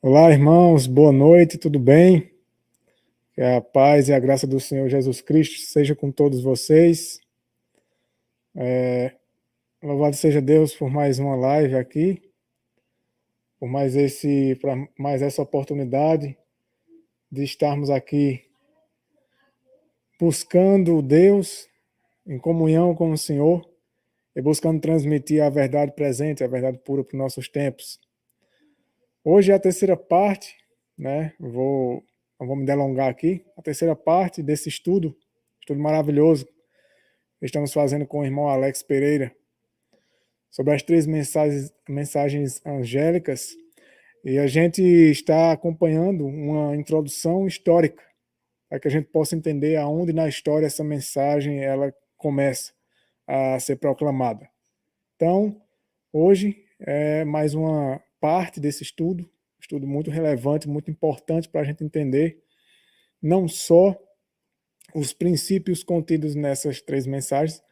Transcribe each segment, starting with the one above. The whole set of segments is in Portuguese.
Olá, irmãos, boa noite, tudo bem? Que a paz e a graça do Senhor Jesus Cristo seja com todos vocês. Louvado seja Deus por mais uma live aqui, por mais essa oportunidade de estarmos aqui buscando Deus em comunhão com o Senhor e buscando transmitir a verdade presente, a verdade pura para os nossos tempos. Hoje é a terceira parte, né? Não vou me delongar aqui. A terceira parte desse estudo maravilhoso que estamos fazendo com o irmão Alex Pereira sobre as três mensagens angélicas. E a gente está acompanhando uma introdução histórica para que a gente possa entender aonde na história essa mensagem ela começa a ser proclamada. Então, hoje é mais uma parte desse estudo muito relevante, muito importante para a gente entender não só os princípios contidos nessas três mensagens,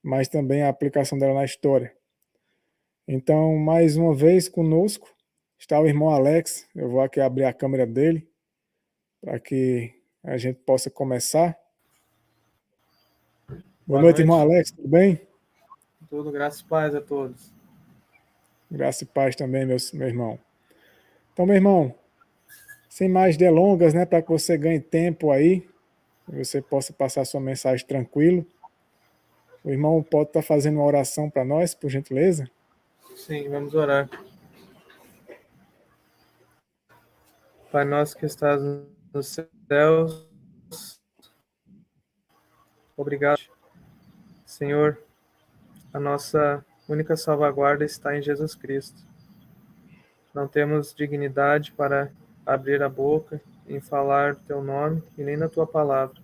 mas também a aplicação dela na história. Então, mais uma vez conosco está o irmão Alex. Eu vou aqui abrir a câmera dele para que a gente possa começar. Boa noite, irmão Alex, tudo bem? Tudo, graças e paz a todos. Graça e paz também, meu irmão. Então, meu irmão, sem mais delongas, né, para que você ganhe tempo aí, e você possa passar sua mensagem tranquilo. O irmão pode estar fazendo uma oração para nós, por gentileza? Sim, vamos orar. Pai nosso que estás nos céus, obrigado, Senhor. A nossa única salvaguarda está em Jesus Cristo. Não temos dignidade para abrir a boca em falar teu nome e nem na tua palavra,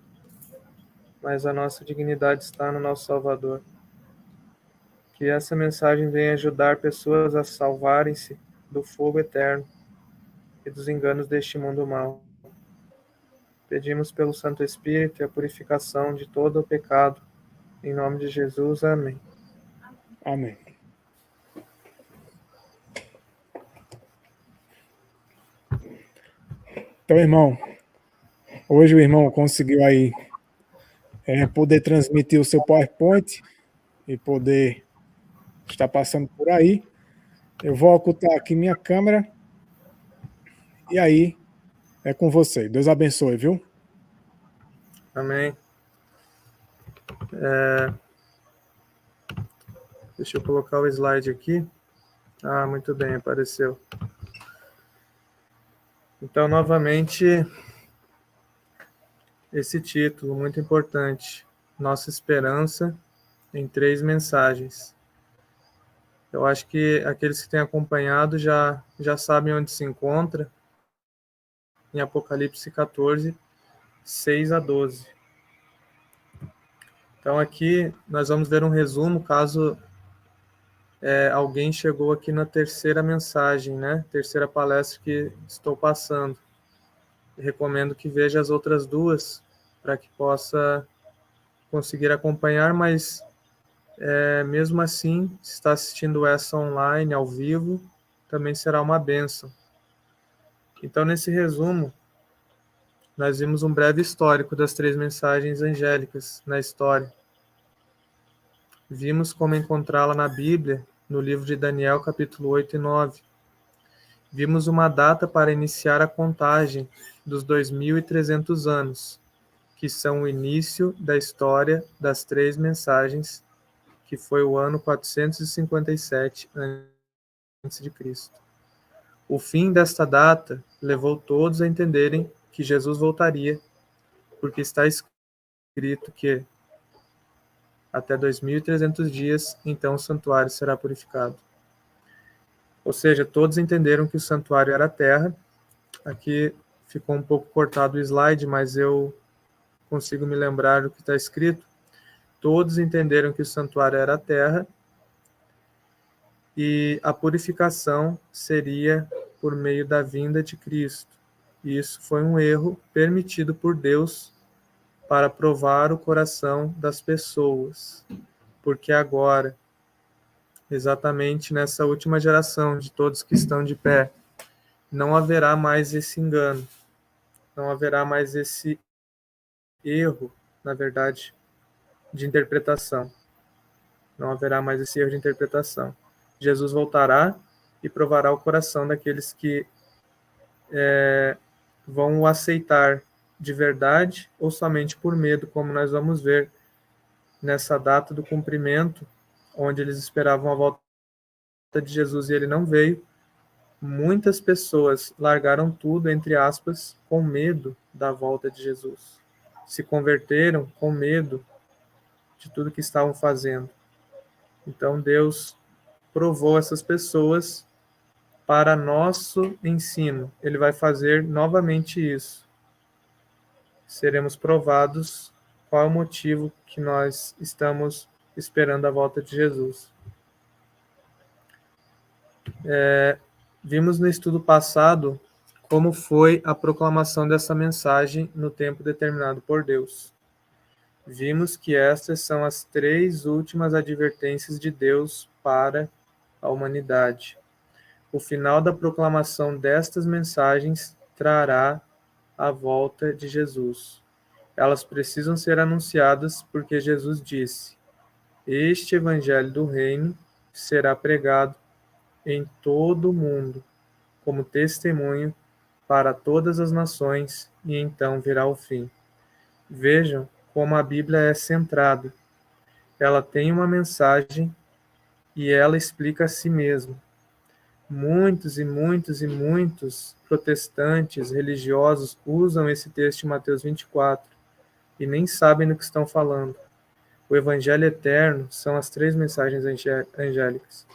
mas a nossa dignidade está no nosso Salvador. Que essa mensagem venha ajudar pessoas a salvarem-se do fogo eterno e dos enganos deste mundo mau. Pedimos pelo Santo Espírito e a purificação de todo o pecado. Em nome de Jesus, amém. Amém. Então, irmão, hoje o irmão conseguiu aí poder transmitir o seu PowerPoint e poder estar passando por aí. Eu vou ocultar aqui minha câmera e aí é com você. Deus abençoe, viu? Amém. Deixa eu colocar o slide aqui. Ah, muito bem, apareceu. Então, novamente, esse título muito importante. Nossa esperança em três mensagens. Eu acho que aqueles que têm acompanhado já sabem onde se encontra. Em Apocalipse 14, 6 a 12. Então, aqui nós vamos ver um resumo, caso alguém chegou aqui na terceira mensagem, né? Terceira palestra que estou passando. Recomendo que veja as outras duas, para que possa conseguir acompanhar, mas mesmo assim, se está assistindo essa online, ao vivo, também será uma bênção. Então, nesse resumo, nós vimos um breve histórico das três mensagens angélicas na história. Vimos como encontrá-la na Bíblia, no livro de Daniel, capítulo 8 e 9. Vimos uma data para iniciar a contagem dos 2.300 anos, que são o início da história das três mensagens, que foi o ano 457 a.C. O fim desta data levou todos a entenderem que Jesus voltaria, porque está escrito que até 2.300 dias, então o santuário será purificado. Ou seja, todos entenderam que o santuário era a terra. Aqui ficou um pouco cortado o slide, mas eu consigo me lembrar do que está escrito. Todos entenderam que o santuário era a terra e a purificação seria por meio da vinda de Cristo. E isso foi um erro permitido por Deus para provar o coração das pessoas, porque agora exatamente nessa última geração de todos que estão de pé. Não haverá mais esse engano, não haverá mais esse erro, na verdade, de interpretação. Não haverá mais esse erro de interpretação. Jesus voltará e provará o coração daqueles que vão o aceitar de verdade ou somente por medo, como nós vamos ver nessa data do cumprimento, onde eles esperavam a volta de Jesus e ele não veio. Muitas pessoas largaram tudo, entre aspas, com medo da volta de Jesus. Se converteram com medo de tudo que estavam fazendo. Então Deus provou essas pessoas para nosso ensino. Ele vai fazer novamente isso. Seremos provados qual é o motivo que nós estamos esperando a volta de Jesus. Vimos no estudo passado como foi a proclamação dessa mensagem no tempo determinado por Deus. Vimos que estas são as 3 últimas advertências de Deus para a humanidade. O final da proclamação destas mensagens trará a volta de Jesus. Elas precisam ser anunciadas porque Jesus disse: este evangelho do reino será pregado em todo o mundo, como testemunho para todas as nações, e então virá o fim. Vejam como a Bíblia é centrada. Ela tem uma mensagem e ela explica a si mesma. Muitos e muitos e muitos protestantes religiosos usam esse texto de Mateus 24 e nem sabem do que estão falando. O Evangelho eterno são as 3 mensagens angélicas.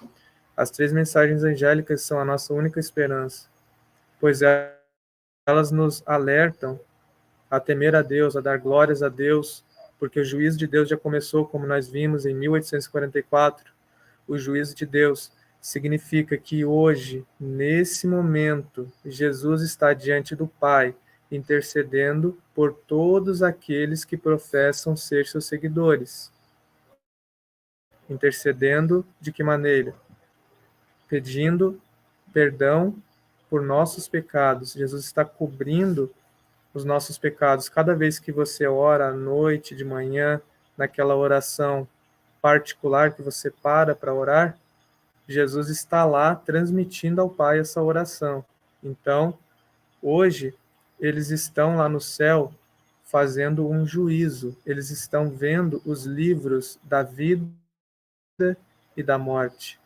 As 3 mensagens angélicas são a nossa única esperança, pois elas nos alertam a temer a Deus, a dar glórias a Deus, porque o juízo de Deus já começou, como nós vimos em 1844. O juízo de Deus significa que hoje, nesse momento, Jesus está diante do Pai, intercedendo por todos aqueles que professam ser seus seguidores. Intercedendo de que maneira? Pedindo perdão por nossos pecados. Jesus está cobrindo os nossos pecados. Cada vez que você ora à noite, de manhã, naquela oração particular que você para orar, Jesus está lá transmitindo ao Pai essa oração. Então, hoje, eles estão lá no céu fazendo um juízo. Eles estão vendo os livros da vida e da morte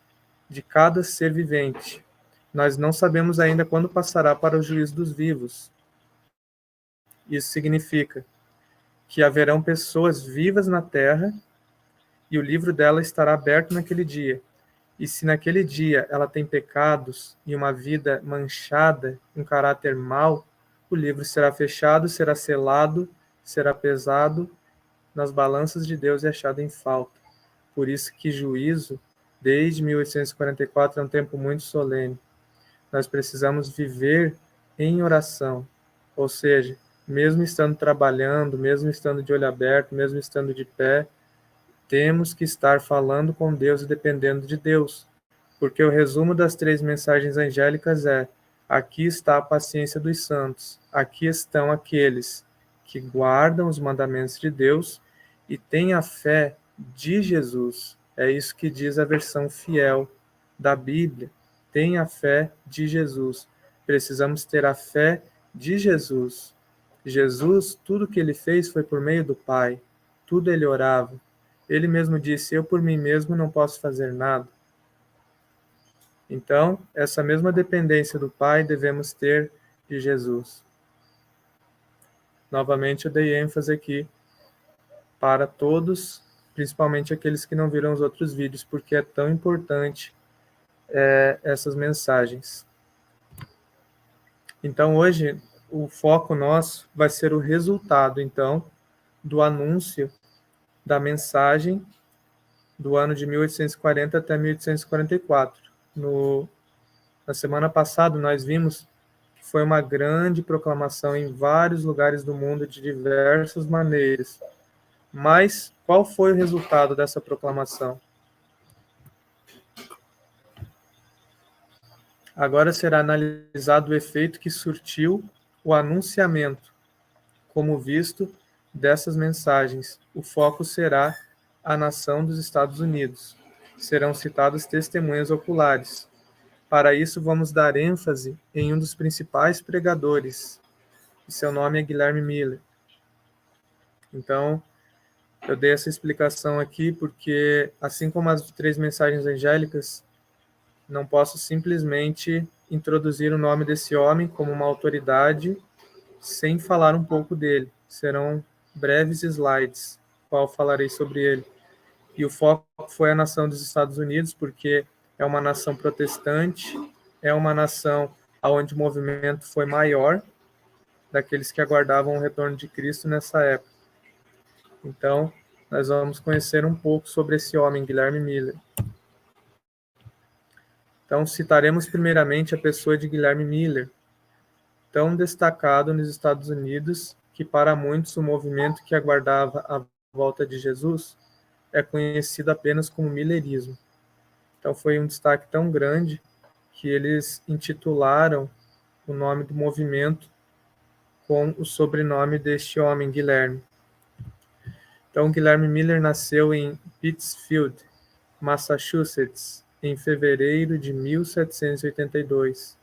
de cada ser vivente. Nós não sabemos ainda quando passará para o juízo dos vivos. Isso significa que haverão pessoas vivas na terra e o livro dela estará aberto naquele dia. E se naquele dia ela tem pecados e uma vida manchada, um caráter mau, o livro será fechado, será selado, será pesado nas balanças de Deus e achado em falta. Por isso que juízo, desde 1844, é um tempo muito solene. Nós precisamos viver em oração, ou seja, mesmo estando trabalhando, mesmo estando de olho aberto, mesmo estando de pé, temos que estar falando com Deus e dependendo de Deus, porque o resumo das 3 mensagens angélicas é: aqui está a paciência dos santos, aqui estão aqueles que guardam os mandamentos de Deus e têm a fé de Jesus. É isso que diz a versão fiel da Bíblia. Tem a fé de Jesus. Precisamos ter a fé de Jesus. Jesus, tudo que ele fez foi por meio do Pai. Tudo ele orava. Ele mesmo disse: eu por mim mesmo não posso fazer nada. Então, essa mesma dependência do Pai devemos ter de Jesus. Novamente, eu dei ênfase aqui para todos, principalmente aqueles que não viram os outros vídeos, porque é tão importante essas mensagens. Então, hoje, o foco nosso vai ser o resultado, então, do anúncio da mensagem do ano de 1840 até 1844. Na semana passada, nós vimos que foi uma grande proclamação em vários lugares do mundo, de diversas maneiras. Mas qual foi o resultado dessa proclamação? Agora será analisado o efeito que surtiu o anunciamento. Como visto dessas mensagens, o foco será a nação dos Estados Unidos. Serão citadas testemunhas oculares. Para isso, vamos dar ênfase em um dos principais pregadores. Seu nome é Guilherme Miller. Então, eu dei essa explicação aqui porque, assim como as 3 mensagens angélicas, não posso simplesmente introduzir o nome desse homem como uma autoridade sem falar um pouco dele. Serão breves slides, qual falarei sobre ele. E o foco foi a nação dos Estados Unidos, porque é uma nação protestante, é uma nação onde o movimento foi maior daqueles que aguardavam o retorno de Cristo nessa época. Então, nós vamos conhecer um pouco sobre esse homem, Guilherme Miller. Então, citaremos primeiramente a pessoa de Guilherme Miller, tão destacado nos Estados Unidos que para muitos o movimento que aguardava a volta de Jesus é conhecido apenas como Millerismo. Então foi um destaque tão grande que eles intitularam o nome do movimento com o sobrenome deste homem, Guilherme. Então Guilherme Miller nasceu em Pittsfield, Massachusetts, em fevereiro de 1782.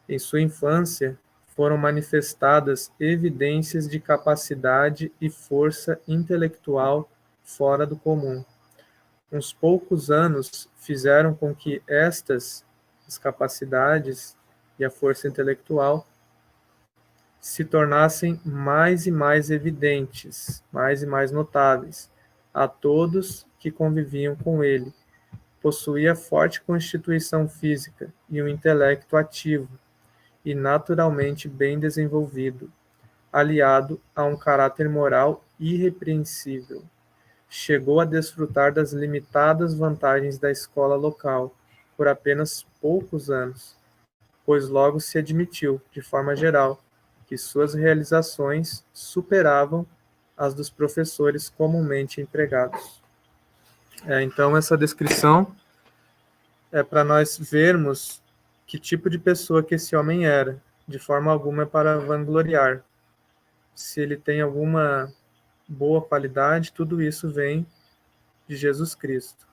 Em sua infância, foram manifestadas evidências de capacidade e força intelectual fora do comum. Uns poucos anos fizeram com que as capacidades e a força intelectual, se tornassem mais e mais evidentes, mais e mais notáveis, a todos que conviviam com ele. Possuía forte constituição física e um intelecto ativo e naturalmente bem desenvolvido, aliado a um caráter moral irrepreensível. Chegou a desfrutar das limitadas vantagens da escola local por apenas poucos anos, pois logo se admitiu, de forma geral, que suas realizações superavam as dos professores comumente empregados. Então, essa descrição é para nós vermos que tipo de pessoa que esse homem era. De forma alguma é para vangloriar. Se ele tem alguma boa qualidade, tudo isso vem de Jesus Cristo.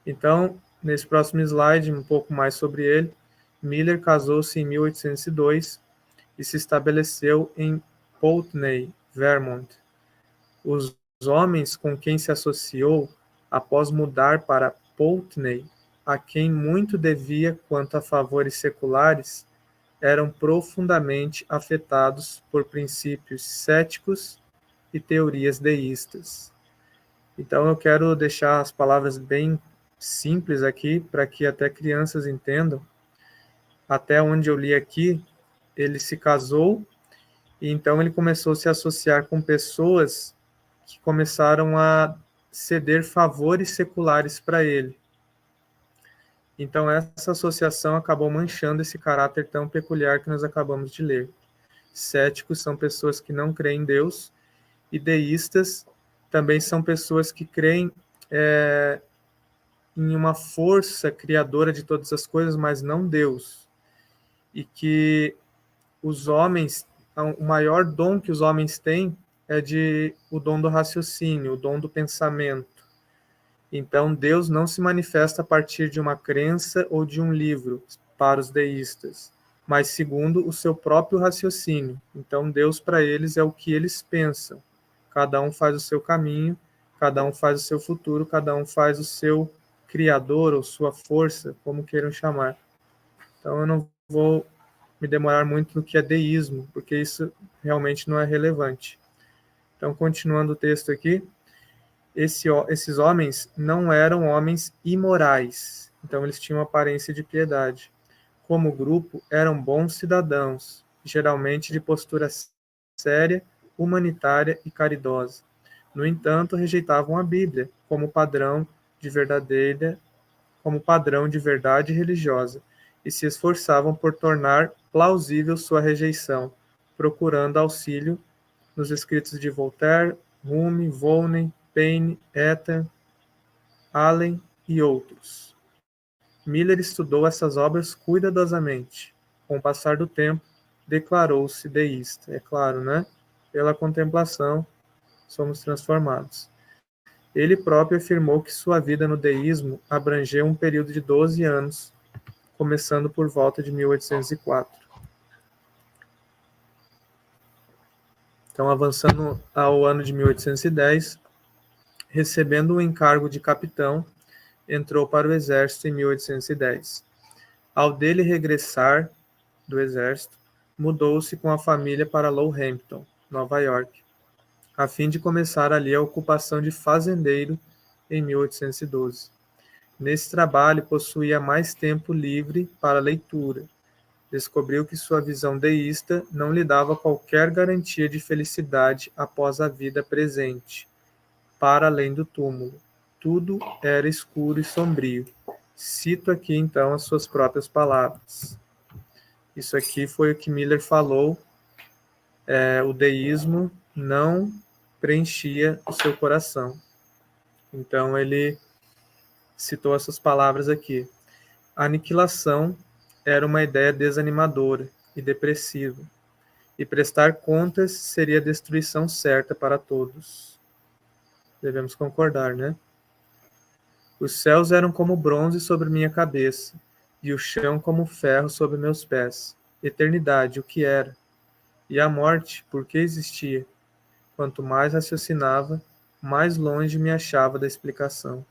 Então, nesse próximo slide, um pouco mais sobre ele. Miller casou-se em 1802 e se estabeleceu em Putney, Vermont. Os homens com quem se associou, após mudar para Putney, a quem muito devia quanto a favores seculares, eram profundamente afetados por princípios céticos e teorias deístas. Então eu quero deixar as palavras bem simples aqui, para que até crianças entendam. Até onde eu li aqui, ele se casou, e então ele começou a se associar com pessoas que começaram a ceder favores seculares para ele. Então essa associação acabou manchando esse caráter tão peculiar que nós acabamos de ler. Céticos são pessoas que não creem em Deus, e deístas também são pessoas que creem em uma força criadora de todas as coisas, mas não Deus. E que os homens, o maior dom que os homens têm é o dom do raciocínio, o dom do pensamento. Então, Deus não se manifesta a partir de uma crença ou de um livro para os deístas, mas segundo o seu próprio raciocínio. Então, Deus para eles é o que eles pensam. Cada um faz o seu caminho, cada um faz o seu futuro, cada um faz o seu criador ou sua força, como queiram chamar. Então, eu não vou me demorar muito no que é deísmo, porque isso realmente não é relevante. Então, continuando o texto aqui, esses homens não eram homens imorais, então eles tinham aparência de piedade. Como grupo, eram bons cidadãos, geralmente de postura séria, humanitária e caridosa. No entanto, rejeitavam a Bíblia como padrão de verdade religiosa e se esforçavam por tornar plausível sua rejeição, procurando auxílio nos escritos de Voltaire, Hume, Volney, Paine, Ethan, Allen e outros. Miller estudou essas obras cuidadosamente. Com o passar do tempo, declarou-se deísta. É claro, né? Pela contemplação, somos transformados. Ele próprio afirmou que sua vida no deísmo abrangeu um período de 12 anos, começando por volta de 1804. Então, avançando ao ano de 1810, recebendo o encargo de capitão, entrou para o exército em 1810. Ao dele regressar do exército, mudou-se com a família para Lowhampton, Nova York, a fim de começar ali a ocupação de fazendeiro em 1812. Nesse trabalho, possuía mais tempo livre para leitura. Descobriu que sua visão deísta não lhe dava qualquer garantia de felicidade após a vida presente, para além do túmulo. Tudo era escuro e sombrio. Cito aqui, então, as suas próprias palavras. Isso aqui foi o que Miller falou. O deísmo não preenchia o seu coração. Então, ele citou essas palavras aqui. A aniquilação era uma ideia desanimadora e depressiva, e prestar contas seria a destruição certa para todos. Devemos concordar, né? Os céus eram como bronze sobre minha cabeça, e o chão como ferro sobre meus pés. Eternidade, o que era? E a morte, por que existia? Quanto mais raciocinava, mais longe me achava da explicação.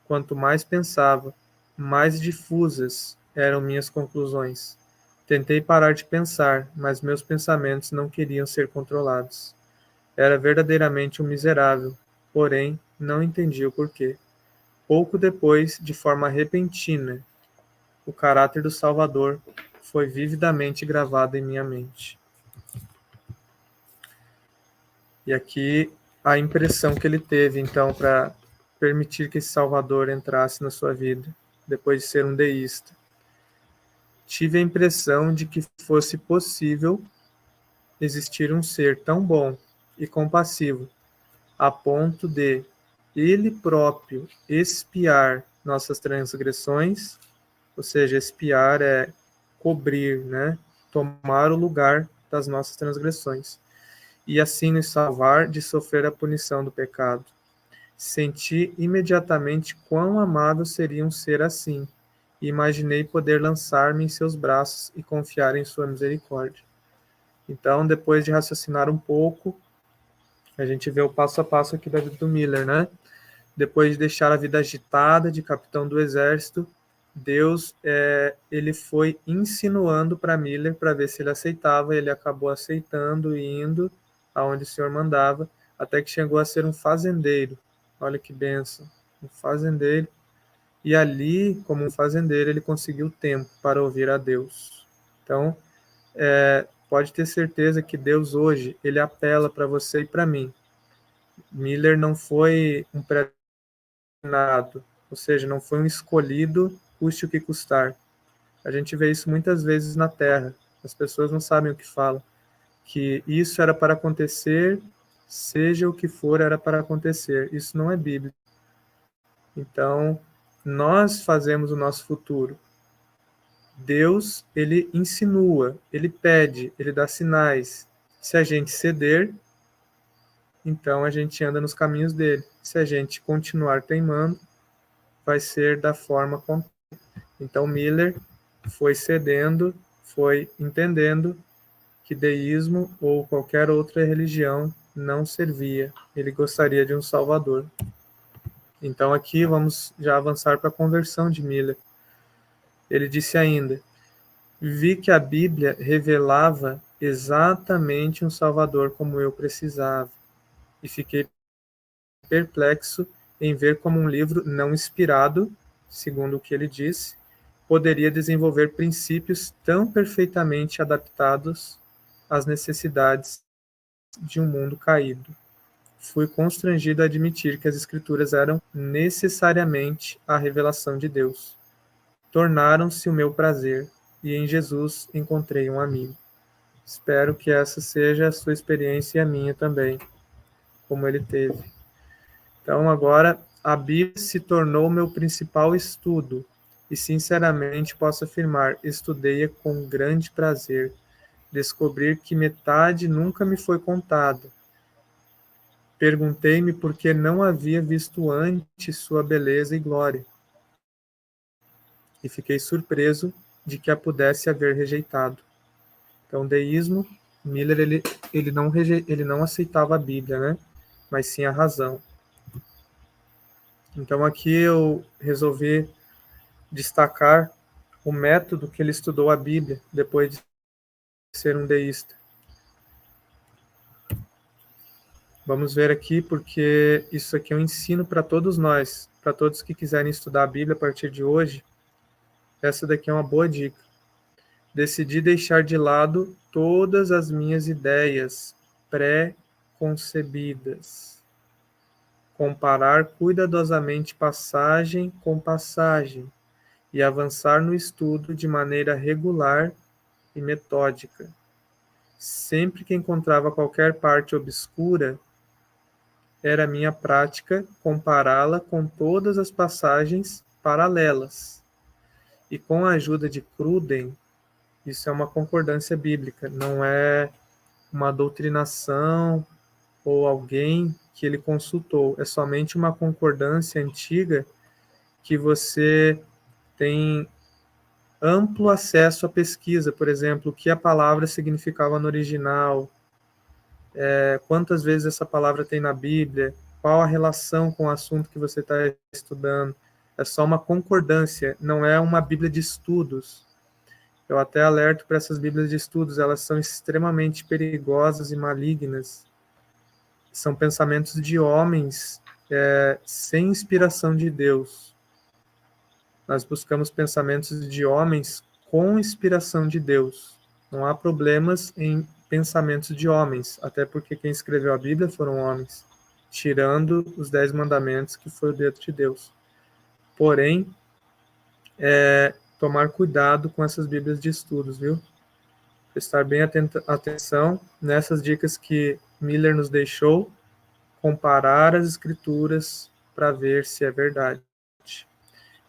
Quanto mais pensava, mais difusas eram minhas conclusões. Tentei parar de pensar, mas meus pensamentos não queriam ser controlados. Era verdadeiramente um miserável, porém não entendi o porquê. Pouco depois, de forma repentina, o caráter do Salvador foi vividamente gravado em minha mente. E aqui a impressão que ele teve, então, para permitir que esse Salvador entrasse na sua vida, depois de ser um deísta. Tive a impressão de que fosse possível existir um ser tão bom e compassivo, a ponto de ele próprio expiar nossas transgressões, ou seja, expiar é cobrir, né? Tomar o lugar das nossas transgressões, e assim nos salvar de sofrer a punição do pecado. Senti imediatamente quão amável seria um ser assim, e imaginei poder lançar-me em seus braços e confiar em sua misericórdia. Então, depois de raciocinar um pouco, a gente vê o passo a passo aqui da vida do Miller, né? Depois de deixar a vida agitada de capitão do exército, Deus ele foi insinuando para Miller para ver se ele aceitava. Ele acabou aceitando e indo aonde o Senhor mandava, até que chegou a ser um fazendeiro. Olha que bênção, um fazendeiro. E ali, como um fazendeiro, ele conseguiu tempo para ouvir a Deus. Então, pode ter certeza que Deus hoje, ele apela para você e para mim. Miller não foi um predestinado, ou seja, não foi um escolhido, custe o que custar. A gente vê isso muitas vezes na Terra. As pessoas não sabem o que falam. Que isso era para acontecer, seja o que for, era para acontecer. Isso não é bíblico. Então, nós fazemos o nosso futuro. Deus, ele insinua, ele pede, ele dá sinais. Se a gente ceder, então a gente anda nos caminhos dele. Se a gente continuar teimando, vai ser da forma contrária. Então Miller foi cedendo, foi entendendo que deísmo ou qualquer outra religião não servia. Ele gostaria de um Salvador. Então aqui vamos já avançar para a conversão de Miller. Ele disse ainda: vi que a Bíblia revelava exatamente um Salvador como eu precisava, e fiquei perplexo em ver como um livro não inspirado, segundo o que ele disse, poderia desenvolver princípios tão perfeitamente adaptados às necessidades de um mundo caído. Fui constrangido a admitir que as Escrituras eram necessariamente a revelação de Deus. Tornaram-se o meu prazer, e em Jesus encontrei um amigo. Espero que essa seja a sua experiência e a minha também, como ele teve. Então, agora, a Bíblia se tornou meu principal estudo. e sinceramente posso afirmar, estudei-a com grande prazer. Descobrir que metade nunca me foi contada. Perguntei-me por que não havia visto antes sua beleza e glória, e fiquei surpreso de que a pudesse haver rejeitado. Então, deísmo, Miller ele não aceitava a Bíblia, né? Mas sim a razão. Então, aqui eu resolvi destacar o método que ele estudou a Bíblia depois de ser um deísta. Vamos ver aqui, porque isso aqui é um ensino para todos nós, para todos que quiserem estudar a Bíblia a partir de hoje. Essa daqui é uma boa dica. Decidi deixar de lado todas as minhas ideias pré-concebidas. Comparar cuidadosamente passagem com passagem e avançar no estudo de maneira regular e metódica. Sempre que encontrava qualquer parte obscura, era minha prática compará-la com todas as passagens paralelas. E com a ajuda de Cruden, isso é uma concordância bíblica, não é uma doutrinação ou alguém que ele consultou, é somente uma concordância antiga que você tem amplo acesso à pesquisa, por exemplo, o que a palavra significava no original, quantas vezes essa palavra tem na Bíblia, qual a relação com o assunto que você está estudando. É só uma concordância, não é uma Bíblia de estudos. Eu até alerto para essas Bíblias de estudos, elas são extremamente perigosas e malignas. São pensamentos de homens sem inspiração de Deus. Nós buscamos pensamentos de homens com inspiração de Deus. Não há problemas em pensamentos de homens, até porque quem escreveu a Bíblia foram homens, tirando os 10 mandamentos, que foi o dedo de Deus. Porém, tomar cuidado com essas Bíblias de estudos, viu? Prestar bem atenção nessas dicas que Miller nos deixou, comparar as escrituras para ver se é verdade.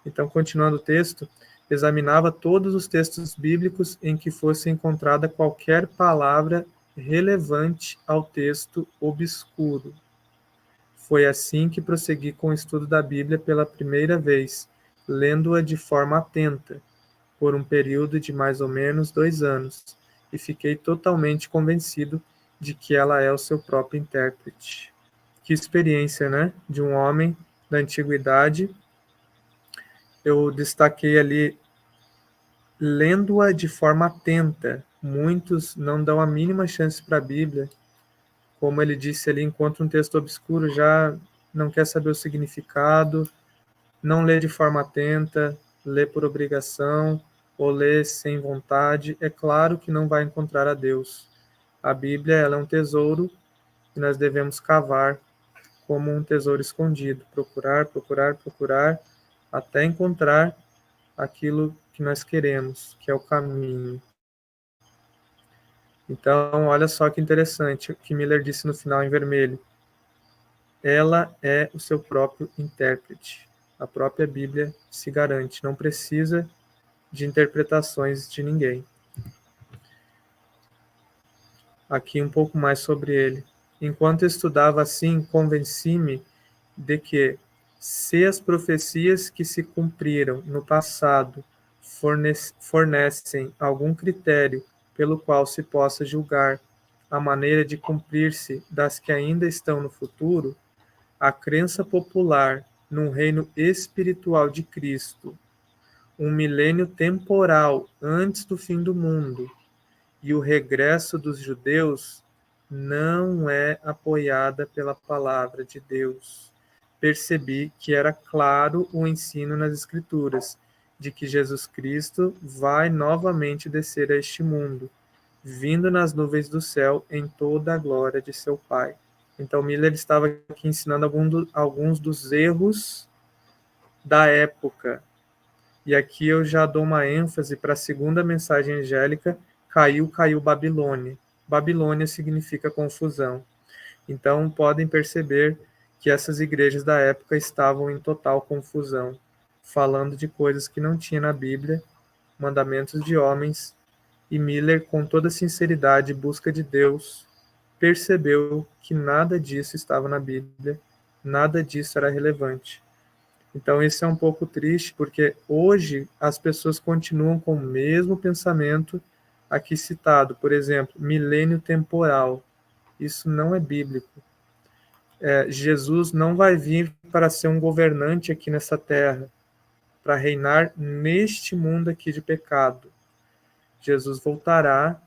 Então, continuando o texto, examinava todos os textos bíblicos em que fosse encontrada qualquer palavra relevante ao texto obscuro. Foi assim que prossegui com o estudo da Bíblia pela primeira vez, lendo-a de forma atenta, por um período de mais ou menos 2 anos, e fiquei totalmente convencido de que ela é o seu próprio intérprete. Que experiência, né? De um homem da antiguidade. Eu destaquei ali, lendo-a de forma atenta. Muitos não dão a mínima chance para a Bíblia. Como ele disse ali, encontra um texto obscuro, já não quer saber o significado, não lê de forma atenta, lê por obrigação, ou lê sem vontade. É claro que não vai encontrar a Deus. A Bíblia, ela é um tesouro que nós devemos cavar como um tesouro escondido. Procurar, procurar, procurar, até encontrar aquilo que nós queremos, que é o caminho. Então, olha só que interessante o que Miller disse no final em vermelho. Ela é o seu próprio intérprete. A própria Bíblia se garante, não precisa de interpretações de ninguém. Aqui um pouco mais sobre ele. Enquanto estudava assim, convenci-me de que, se as profecias que se cumpriram no passado fornecem algum critério pelo qual se possa julgar a maneira de cumprir-se das que ainda estão no futuro, a crença popular num reino espiritual de Cristo, um milênio temporal antes do fim do mundo, e o regresso dos judeus não é apoiada pela palavra de Deus. Percebi que era claro o ensino nas Escrituras, de que Jesus Cristo vai novamente descer a este mundo, vindo nas nuvens do céu em toda a glória de seu Pai. Então, Miller estava aqui ensinando alguns dos erros da época. E aqui eu já dou uma ênfase para a segunda mensagem angélica, caiu Babilônia. Babilônia significa confusão. Então, podem perceber que essas igrejas da época estavam em total confusão. falando de coisas que não tinha na Bíblia, mandamentos de homens, e Miller, com toda sinceridade e busca de Deus, percebeu que nada disso estava na Bíblia, nada disso era relevante. Então, isso é um pouco triste, porque hoje as pessoas continuam com o mesmo pensamento aqui citado. Por exemplo, milênio temporal. Isso não é bíblico. Jesus não vai vir para ser um governante aqui nessa terra, para reinar neste mundo aqui de pecado. Jesus voltará,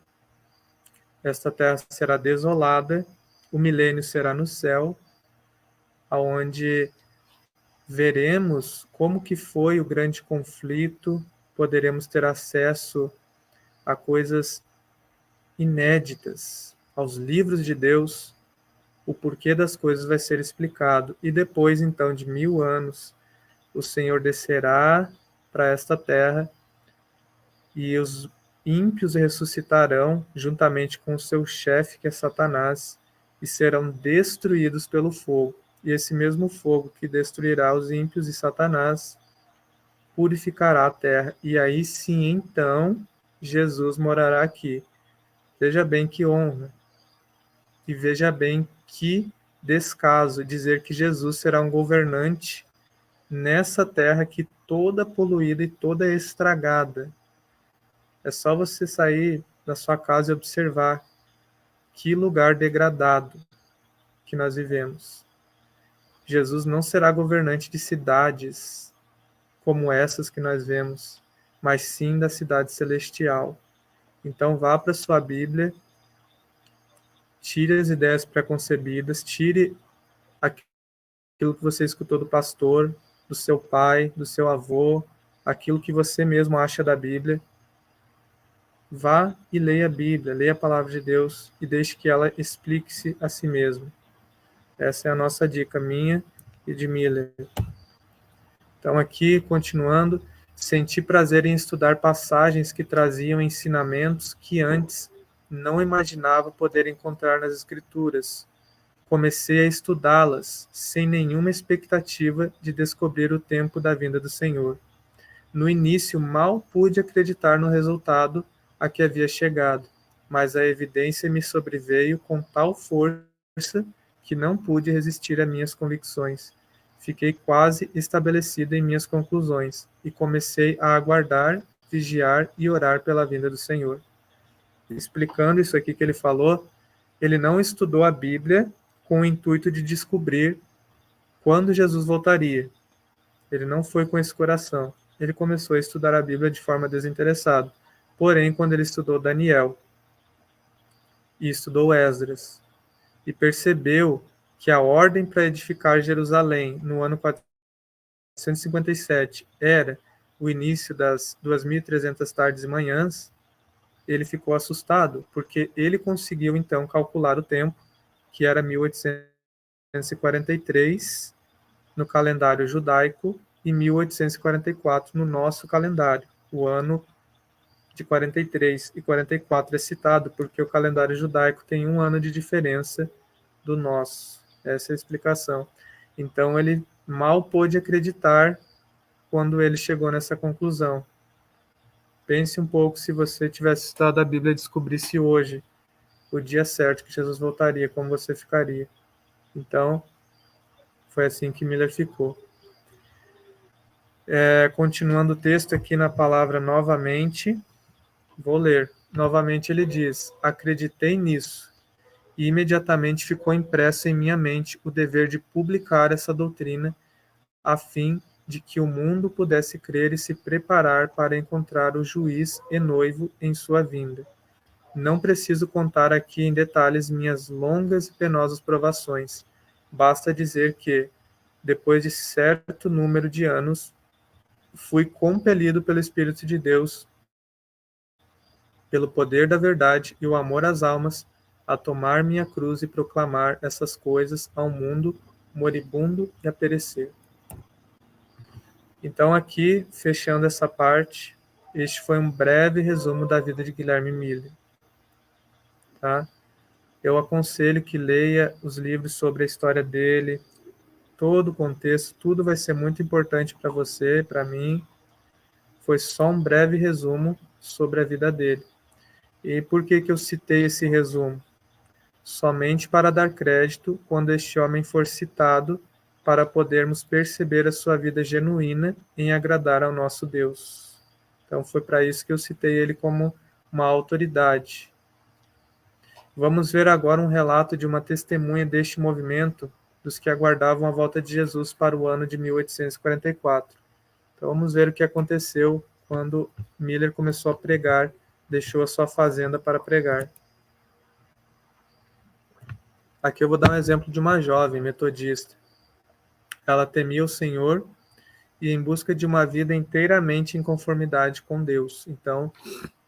esta terra será desolada, o milênio será no céu, aonde veremos como que foi o grande conflito, poderemos ter acesso a coisas inéditas, aos livros de Deus, o porquê das coisas vai ser explicado. E depois, então, de 1000 anos, o Senhor descerá para esta terra e os ímpios ressuscitarão juntamente com o seu chefe, que é Satanás, e serão destruídos pelo fogo. E esse mesmo fogo que destruirá os ímpios e Satanás purificará a terra. E aí sim, então, Jesus morará aqui. Veja bem que honra. E veja bem que descaso dizer que Jesus será um governante nessa terra que toda poluída e toda estragada. É só você sair da sua casa e observar que lugar degradado que nós vivemos. Jesus não será governante de cidades como essas que nós vemos, mas sim da cidade celestial. Então vá para a sua Bíblia, tire as ideias preconcebidas, tire aquilo que você escutou do pastor, do seu pai, do seu avô, aquilo que você mesmo acha da Bíblia. Vá e leia a Bíblia, leia a palavra de Deus e deixe que ela explique-se a si mesma. Essa é a nossa dica, minha e de Miller. Então aqui, continuando, senti prazer em estudar passagens que traziam ensinamentos que antes não imaginava poder encontrar nas Escrituras. Comecei a estudá-las sem nenhuma expectativa de descobrir o tempo da vinda do Senhor. No início, mal pude acreditar no resultado a que havia chegado, mas a evidência me sobreveio com tal força que não pude resistir a minhas convicções. Fiquei quase estabelecido em minhas conclusões e comecei a aguardar, vigiar e orar pela vinda do Senhor. Explicando isso aqui que ele falou, ele não estudou a Bíblia com o intuito de descobrir quando Jesus voltaria. Ele não foi com esse coração. Ele começou a estudar a Bíblia de forma desinteressada. Porém, quando ele estudou Daniel e estudou Esdras e percebeu que a ordem para edificar Jerusalém no ano 457 era o início das 2.300 tardes e manhãs, ele ficou assustado, porque ele conseguiu então calcular o tempo, que era 1843 no calendário judaico e 1844 no nosso calendário. O ano de 43 e 44 é citado porque o calendário judaico tem um ano de diferença do nosso. Essa é a explicação. Então ele mal pôde acreditar quando ele chegou nessa conclusão. Pense um pouco se você tivesse estudado a Bíblia e descobrisse hoje o dia certo que Jesus voltaria, como você ficaria. Então, foi assim que Miller ficou. Continuando o texto aqui na palavra novamente, vou ler. Novamente ele diz: acreditei nisso, e imediatamente ficou impresso em minha mente o dever de publicar essa doutrina, a fim de que o mundo pudesse crer e se preparar para encontrar o juiz e noivo em sua vinda. Não preciso contar aqui em detalhes minhas longas e penosas provações. Basta dizer que, depois de certo número de anos, fui compelido pelo Espírito de Deus, pelo poder da verdade e o amor às almas, a tomar minha cruz e proclamar essas coisas ao mundo moribundo e a perecer. Então aqui, fechando essa parte, este foi um breve resumo da vida de Guilherme Miller. Tá? Eu aconselho que leia os livros sobre a história dele, todo o contexto, tudo vai ser muito importante para você, para mim. Foi só um breve resumo sobre a vida dele. E por que eu citei esse resumo? Somente para dar crédito quando este homem for citado, para podermos perceber a sua vida genuína em agradar ao nosso Deus. Então foi para isso que eu citei ele como uma autoridade. Vamos ver agora um relato de uma testemunha deste movimento dos que aguardavam a volta de Jesus para o ano de 1844. Então vamos ver o que aconteceu quando Miller começou a pregar, deixou a sua fazenda para pregar. Aqui eu vou dar um exemplo de uma jovem metodista. Ela temia o Senhor e em busca de uma vida inteiramente em conformidade com Deus. Então,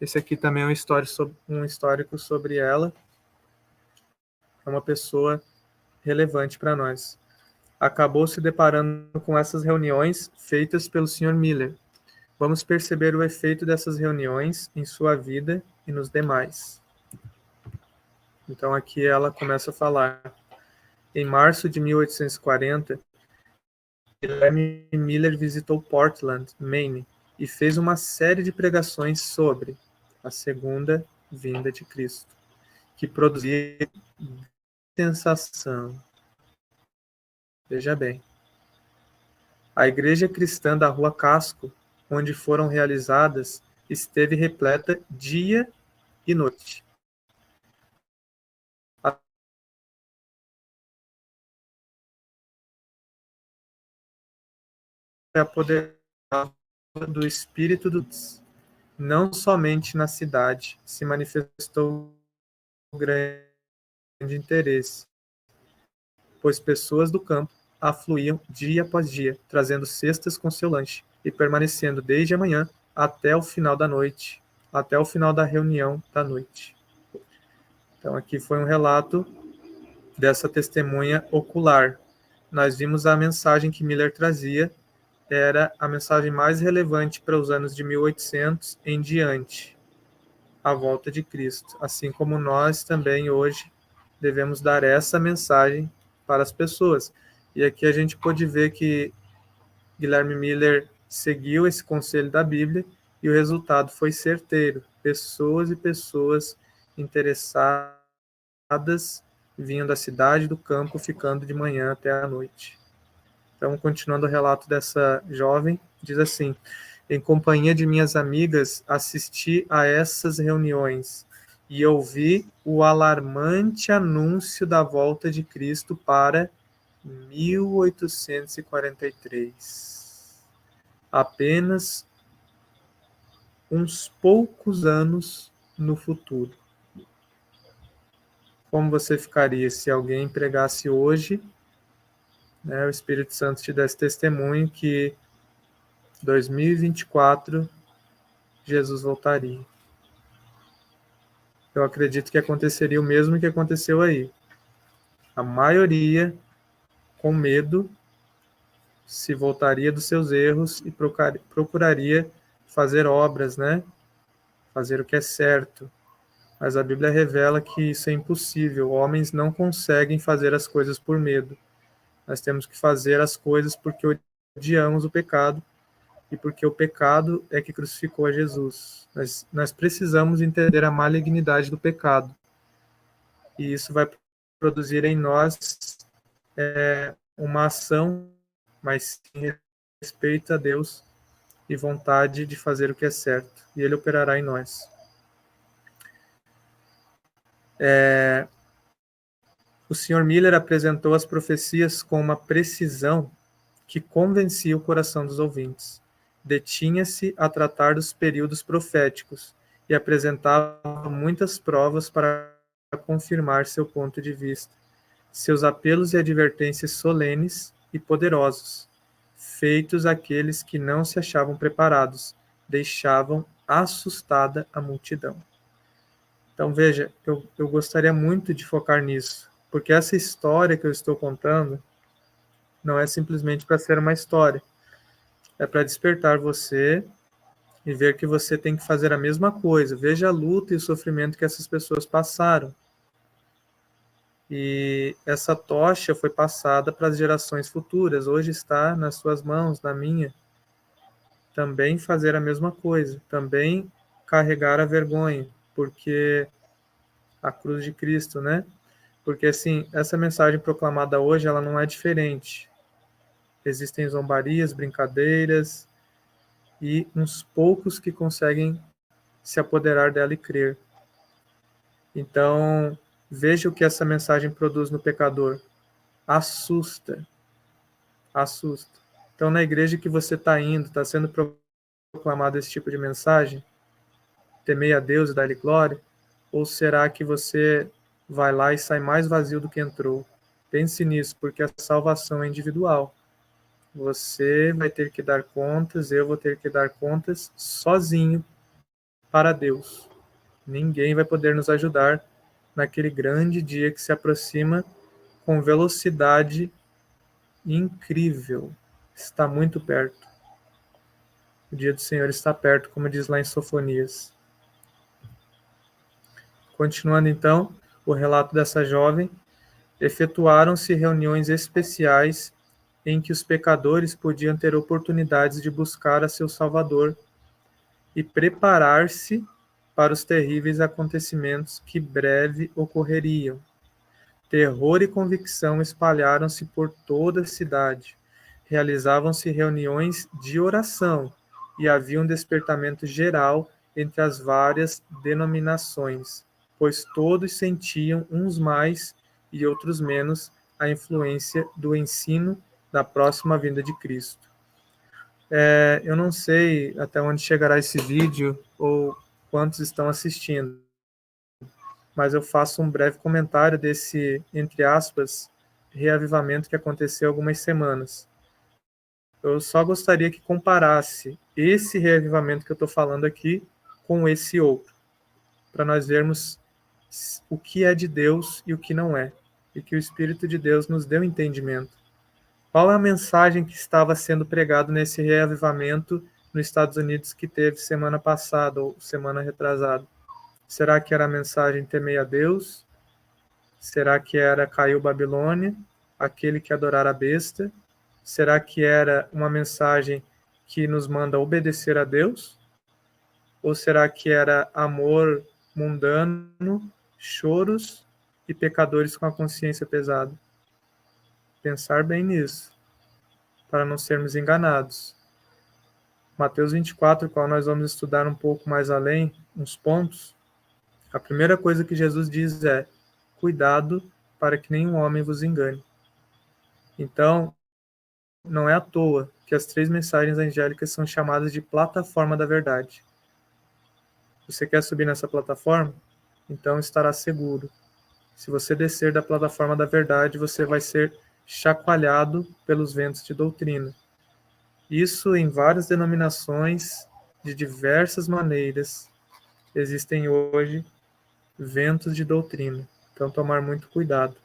esse aqui também é um histórico sobre ela. É uma pessoa relevante para nós. Acabou se deparando com essas reuniões feitas pelo Sr. Miller. Vamos perceber o efeito dessas reuniões em sua vida e nos demais. Então aqui ela começa a falar. Em março de 1840, Guilherme Miller visitou Portland, Maine, e fez uma série de pregações sobre a segunda vinda de Cristo, que produzia sensação. Veja bem. A igreja cristã da Rua Casco, onde foram realizadas, esteve repleta dia e noite. A poder do Espírito do Deus, não somente na cidade, se manifestou grande interesse, pois pessoas do campo afluíam dia após dia, trazendo cestas com seu lanche e permanecendo desde a manhã até o final da noite, até o final da reunião da noite. Então aqui foi um relato dessa testemunha ocular. Nós vimos a mensagem que Miller trazia, era a mensagem mais relevante para os anos de 1800 em diante, a volta de Cristo. Assim como nós também hoje devemos dar essa mensagem para as pessoas. E aqui a gente pode ver que Guilherme Miller seguiu esse conselho da Bíblia e o resultado foi certeiro. Pessoas e pessoas interessadas vinham da cidade, do campo, ficando de manhã até a noite. Então, continuando o relato dessa jovem, diz assim: em companhia de minhas amigas, assisti a essas reuniões e ouvi o alarmante anúncio da volta de Cristo para 1843. Apenas uns poucos anos no futuro. Como você ficaria se alguém pregasse hoje, né, o Espírito Santo te desse testemunho que 2024 Jesus voltaria? Eu acredito que aconteceria o mesmo que aconteceu aí. A maioria, com medo, se voltaria dos seus erros e procuraria fazer obras, né? Fazer o que é certo. Mas a Bíblia revela que isso é impossível. Homens não conseguem fazer as coisas por medo. Nós temos que fazer as coisas porque odiamos o pecado e porque o pecado é que crucificou a Jesus. Nós precisamos entender a malignidade do pecado. E isso vai produzir em nós uma ação, mas sim respeito a Deus e vontade de fazer o que é certo. E Ele operará em nós. O Sr. Miller apresentou as profecias com uma precisão que convencia o coração dos ouvintes. Detinha-se a tratar dos períodos proféticos e apresentava muitas provas para confirmar seu ponto de vista. Seus apelos e advertências solenes e poderosos, feitos àqueles que não se achavam preparados, deixavam assustada a multidão. Então, veja, eu gostaria muito de focar nisso, porque essa história que eu estou contando não é simplesmente para ser uma história, é para despertar você e ver que você tem que fazer a mesma coisa. Veja a luta e o sofrimento que essas pessoas passaram. E essa tocha foi passada para as gerações futuras. Hoje está nas suas mãos, na minha, também fazer a mesma coisa, também carregar a vergonha, porque a cruz de Cristo, né? Porque assim, essa mensagem proclamada hoje, ela não é diferente. Existem zombarias, brincadeiras e uns poucos que conseguem se apoderar dela e crer. Então, veja o que essa mensagem produz no pecador. Assusta. Assusta. Então, na igreja que você está indo, está sendo proclamado esse tipo de mensagem, temei a Deus e dar-lhe glória, ou será que você vai lá e sai mais vazio do que entrou? Pense nisso, porque a salvação é individual. Você vai ter que dar contas, eu vou ter que dar contas sozinho para Deus. Ninguém vai poder nos ajudar naquele grande dia que se aproxima com velocidade incrível. Está muito perto. O dia do Senhor está perto, como diz lá em Sofonias. Continuando então, o relato dessa jovem, efetuaram-se reuniões especiais em que os pecadores podiam ter oportunidades de buscar a seu Salvador e preparar-se para os terríveis acontecimentos que breve ocorreriam. Terror e convicção espalharam-se por toda a cidade. Realizavam-se reuniões de oração e havia um despertamento geral entre as várias denominações, pois todos sentiam, uns mais e outros menos, a influência do ensino da próxima vinda de Cristo. Eu não sei até onde chegará esse vídeo ou quantos estão assistindo, mas eu faço um breve comentário desse, entre aspas, reavivamento que aconteceu há algumas semanas. Eu só gostaria que comparasse esse reavivamento que eu estou falando aqui com esse outro, para nós vermos o que é de Deus e o que não é, e que o Espírito de Deus nos deu entendimento. Qual é a mensagem que estava sendo pregado nesse reavivamento nos Estados Unidos que teve semana passada ou semana retrasada? Será que era a mensagem temei a Deus? Será que era caiu Babilônia, aquele que adorar a besta? Será que era uma mensagem que nos manda obedecer a Deus? Ou será que era amor mundano, choros e pecadores com a consciência pesada? Pensar bem nisso, para não sermos enganados. Mateus 24, qual nós vamos estudar um pouco mais além, uns pontos, a primeira coisa que Jesus diz é: cuidado para que nenhum homem vos engane. Então, não é à toa que as 3 mensagens angélicas são chamadas de plataforma da verdade. Você quer subir nessa plataforma? Então estará seguro. Se você descer da plataforma da verdade, você vai ser chacoalhado pelos ventos de doutrina. Isso em várias denominações, de diversas maneiras, existem hoje ventos de doutrina. Então, tomar muito cuidado.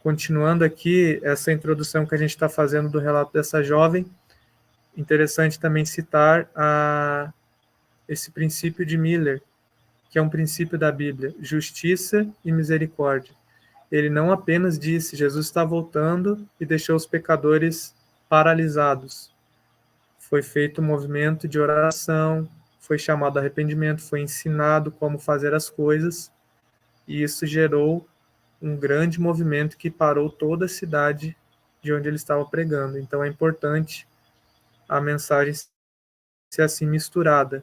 Continuando aqui, essa introdução que a gente está fazendo do relato dessa jovem, interessante também citar esse princípio de Miller, que é um princípio da Bíblia, justiça e misericórdia. Ele não apenas disse, Jesus está voltando e deixou os pecadores paralisados. Foi feito um movimento de oração, foi chamado a arrependimento, foi ensinado como fazer as coisas, e isso gerou um grande movimento que parou toda a cidade de onde ele estava pregando. Então é importante a mensagem ser assim misturada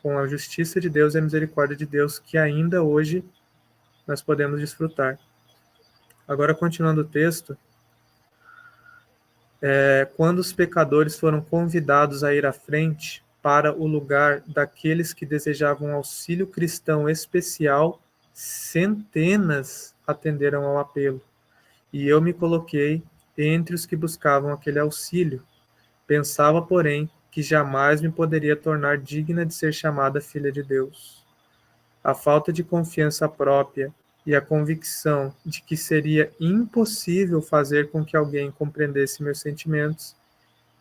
com a justiça de Deus e a misericórdia de Deus, que ainda hoje nós podemos desfrutar. Agora, continuando o texto, quando os pecadores foram convidados a ir à frente para o lugar daqueles que desejavam auxílio cristão especial, centenas atenderam ao apelo. E eu me coloquei entre os que buscavam aquele auxílio. Pensava, porém, que jamais me poderia tornar digna de ser chamada filha de Deus. A falta de confiança própria e a convicção de que seria impossível fazer com que alguém compreendesse meus sentimentos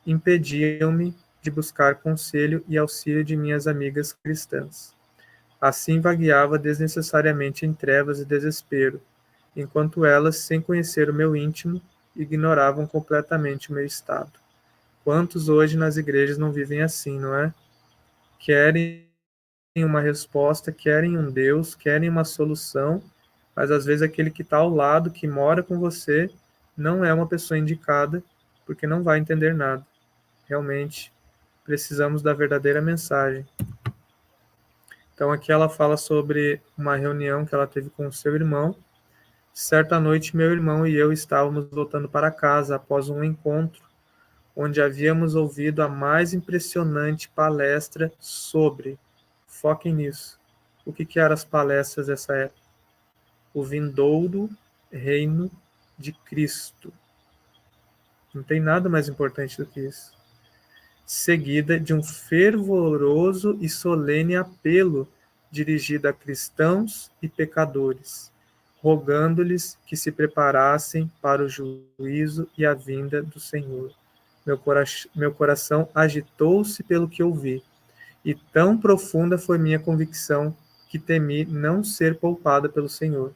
impediam-me de buscar conselho e auxílio de minhas amigas cristãs. Assim vagueava desnecessariamente em trevas e desespero, enquanto elas, sem conhecer o meu íntimo, ignoravam completamente o meu estado. Quantos hoje nas igrejas não vivem assim, não é? Querem uma resposta, querem um Deus, querem uma solução, mas às vezes aquele que está ao lado, que mora com você, não é uma pessoa indicada, porque não vai entender nada. Realmente, precisamos da verdadeira mensagem. Então aqui ela fala sobre uma reunião que ela teve com o seu irmão. Certa noite, meu irmão e eu estávamos voltando para casa após um encontro onde havíamos ouvido a mais impressionante palestra sobre. Foquem nisso. O que eram as palestras dessa época? O vindouro reino de Cristo. Não tem nada mais importante do que isso. Seguida de um fervoroso e solene apelo dirigido a cristãos e pecadores, rogando-lhes que se preparassem para o juízo e a vinda do Senhor. Meu coração agitou-se pelo que ouvi, e tão profunda foi minha convicção que temi não ser poupada pelo Senhor.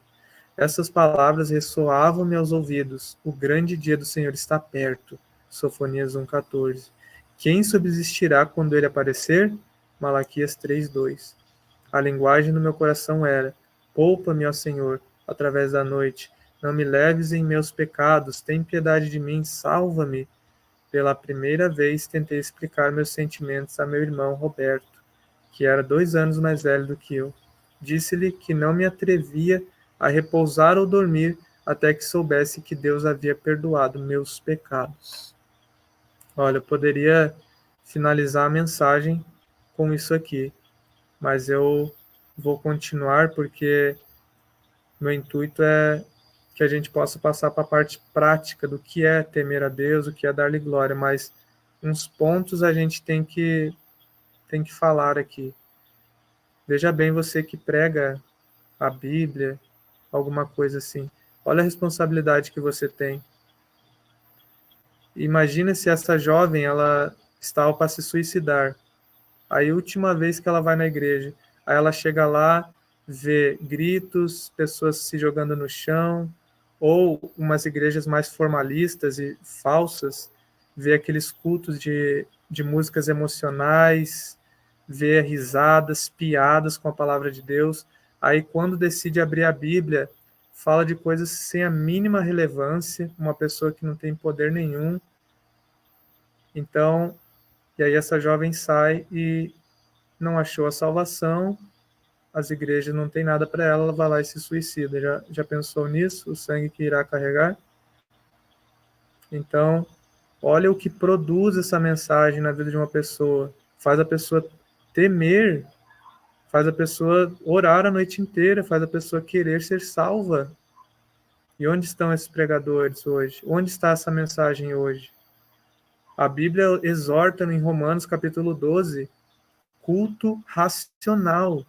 Essas palavras ressoavam-me aos ouvidos. O grande dia do Senhor está perto. Sofonias 1,14. Quem subsistirá quando ele aparecer? Malaquias 3,2. A linguagem do meu coração era: poupa-me, ó Senhor, através da noite. Não me leves em meus pecados. Tem piedade de mim, salva-me. Pela primeira vez tentei explicar meus sentimentos a meu irmão Roberto, que era 2 anos mais velho do que eu. Disse-lhe que não me atrevia a repousar ou dormir até que soubesse que Deus havia perdoado meus pecados. Olha, eu poderia finalizar a mensagem com isso aqui, mas eu vou continuar porque meu intuito é que a gente possa passar para a parte prática do que é temer a Deus, o que é dar-lhe glória, mas uns pontos a gente tem que falar aqui. Veja bem, você que prega a Bíblia, alguma coisa assim. Olha a responsabilidade que você tem. Imagina se essa jovem, ela estava para se suicidar. Aí, a última vez que ela vai na igreja, aí ela chega lá, vê gritos, pessoas se jogando no chão, ou umas igrejas mais formalistas e falsas, vê aqueles cultos de músicas emocionais, vê risadas, piadas com a palavra de Deus. Aí, quando decide abrir a Bíblia, fala de coisas sem a mínima relevância, uma pessoa que não tem poder nenhum. Então, e aí essa jovem sai e não achou a salvação, as igrejas não tem nada para ela, ela vai lá e se suicida. Já pensou nisso? O sangue que irá carregar? Então, olha o que produz essa mensagem na vida de uma pessoa. Faz a pessoa temer, faz a pessoa orar a noite inteira, faz a pessoa querer ser salva. E onde estão esses pregadores hoje? Onde está essa mensagem hoje? A Bíblia exorta em Romanos capítulo 12, culto racional.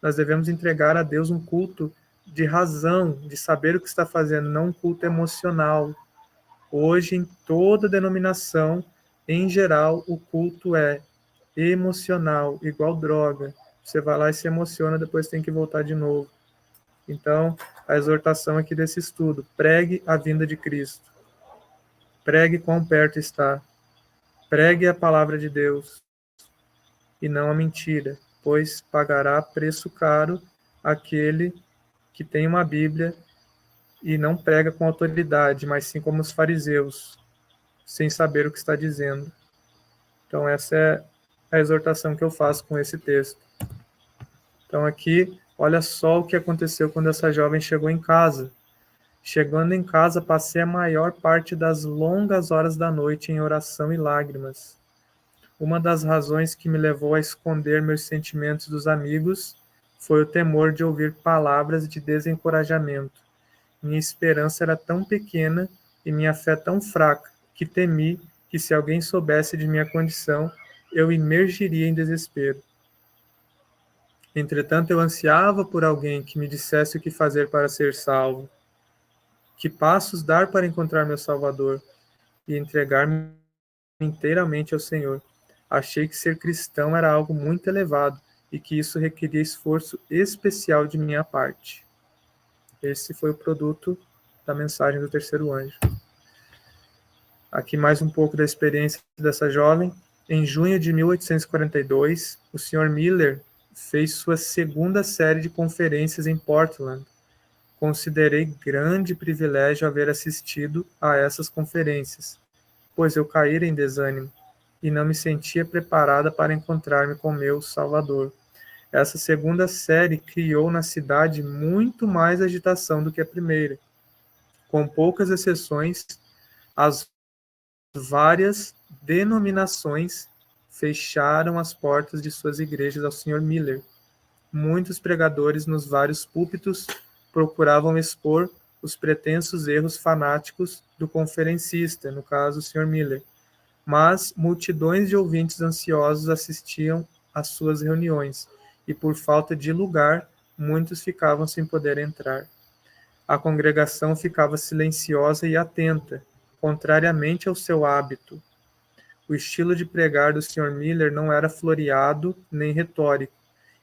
Nós devemos entregar a Deus um culto de razão, de saber o que está fazendo, não um culto emocional. Hoje, em toda denominação, em geral, o culto é emocional, igual droga. Você vai lá e se emociona, depois tem que voltar de novo. Então, a exortação aqui desse estudo: pregue a vinda de Cristo. Pregue quão perto está. Pregue a palavra de Deus e não a mentira, pois pagará preço caro aquele que tem uma Bíblia e não prega com autoridade, mas sim como os fariseus, sem saber o que está dizendo. Então essa é a exortação que eu faço com esse texto. Então aqui, olha só o que aconteceu quando essa jovem chegou em casa. Chegando em casa, passei a maior parte das longas horas da noite em oração e lágrimas. Uma das razões que me levou a esconder meus sentimentos dos amigos foi o temor de ouvir palavras de desencorajamento. Minha esperança era tão pequena e minha fé tão fraca que temi que, se alguém soubesse de minha condição, eu imergiria em desespero. Entretanto, eu ansiava por alguém que me dissesse o que fazer para ser salvo, que passos dar para encontrar meu Salvador e entregar-me inteiramente ao Senhor. Achei que ser cristão era algo muito elevado e que isso requeria esforço especial de minha parte. Esse foi o produto da mensagem do terceiro anjo. Aqui mais um pouco da experiência dessa jovem. Em junho de 1842, o Sr. Miller fez sua segunda série de conferências em Portland. Considerei grande privilégio haver assistido a essas conferências, pois eu caíra em desânimo e não me sentia preparada para encontrar-me com meu Salvador. Essa segunda série criou na cidade muito mais agitação do que a primeira. Com poucas exceções, as várias denominações fecharam as portas de suas igrejas ao Sr. Miller. Muitos pregadores nos vários púlpitos procuravam expor os pretensos erros fanáticos do conferencista, no caso o Sr. Miller, mas multidões de ouvintes ansiosos assistiam às suas reuniões, e por falta de lugar, muitos ficavam sem poder entrar. A congregação ficava silenciosa e atenta, contrariamente ao seu hábito. O estilo de pregar do Sr. Miller não era floreado nem retórico.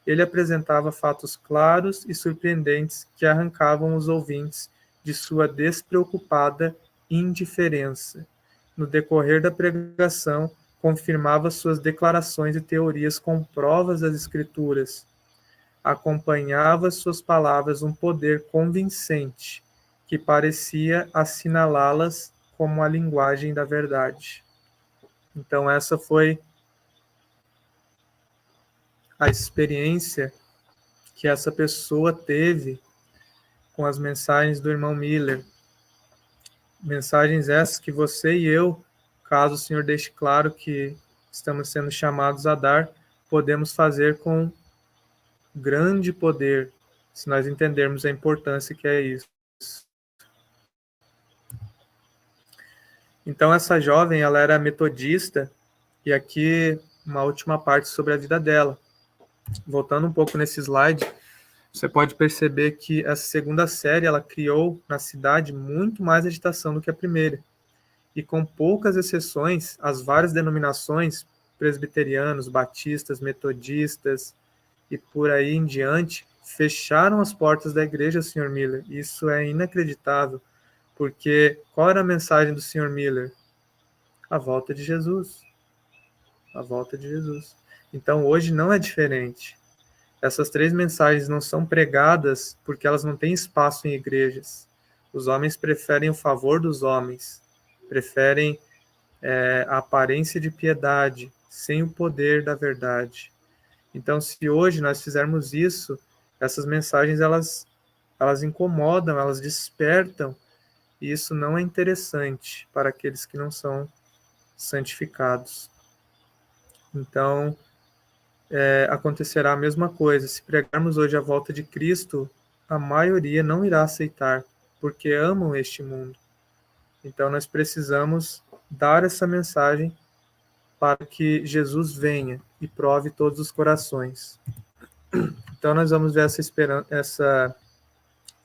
Ele apresentava fatos claros e surpreendentes que arrancavam os ouvintes de sua despreocupada indiferença. No decorrer da pregação, confirmava suas declarações e teorias com provas das Escrituras. Acompanhava suas palavras um poder convincente, que parecia assinalá-las como a linguagem da verdade. Então, essa foi a experiência que essa pessoa teve com as mensagens do irmão Miller. Mensagens essas que você e eu, caso o Senhor deixe claro que estamos sendo chamados a dar, podemos fazer com grande poder, se nós entendermos a importância que é isso. Então, essa jovem, ela era metodista, e aqui uma última parte sobre a vida dela. Voltando um pouco nesse slide, você pode perceber que essa segunda série, ela criou na cidade muito mais agitação do que a primeira. E com poucas exceções, as várias denominações, presbiterianos, batistas, metodistas e por aí em diante, fecharam as portas da igreja, Sr. Miller. Isso é inacreditável, porque qual era a mensagem do Sr. Miller? A volta de Jesus. A volta de Jesus. Então, hoje não é diferente. Essas três mensagens não são pregadas porque elas não têm espaço em igrejas. Os homens preferem o favor dos homens, preferem a aparência de piedade, sem o poder da verdade. Então, se hoje nós fizermos isso, essas mensagens elas incomodam, elas despertam, e isso não é interessante para aqueles que não são santificados. Então, acontecerá a mesma coisa. Se pregarmos hoje a volta de Cristo, a maioria não irá aceitar, porque amam este mundo. Então, nós precisamos dar essa mensagem para que Jesus venha e prove todos os corações. Então, nós vamos ver essa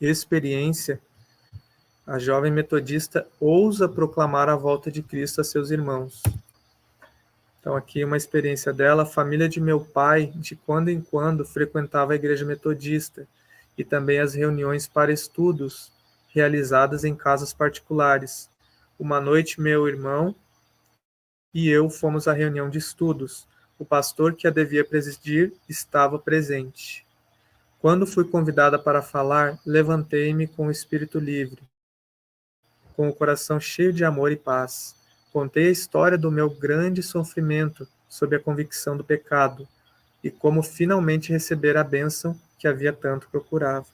experiência. A jovem metodista ousa proclamar a volta de Cristo a seus irmãos. Então, aqui uma experiência dela. A família de meu pai, de quando em quando, frequentava a igreja metodista e também as reuniões para estudos realizadas em casas particulares. Uma noite, meu irmão e eu fomos à reunião de estudos. O pastor que a devia presidir estava presente. Quando fui convidada para falar, levantei-me com o espírito livre, com o coração cheio de amor e paz. Contei a história do meu grande sofrimento sob a convicção do pecado e como finalmente receber a bênção que havia tanto procurado.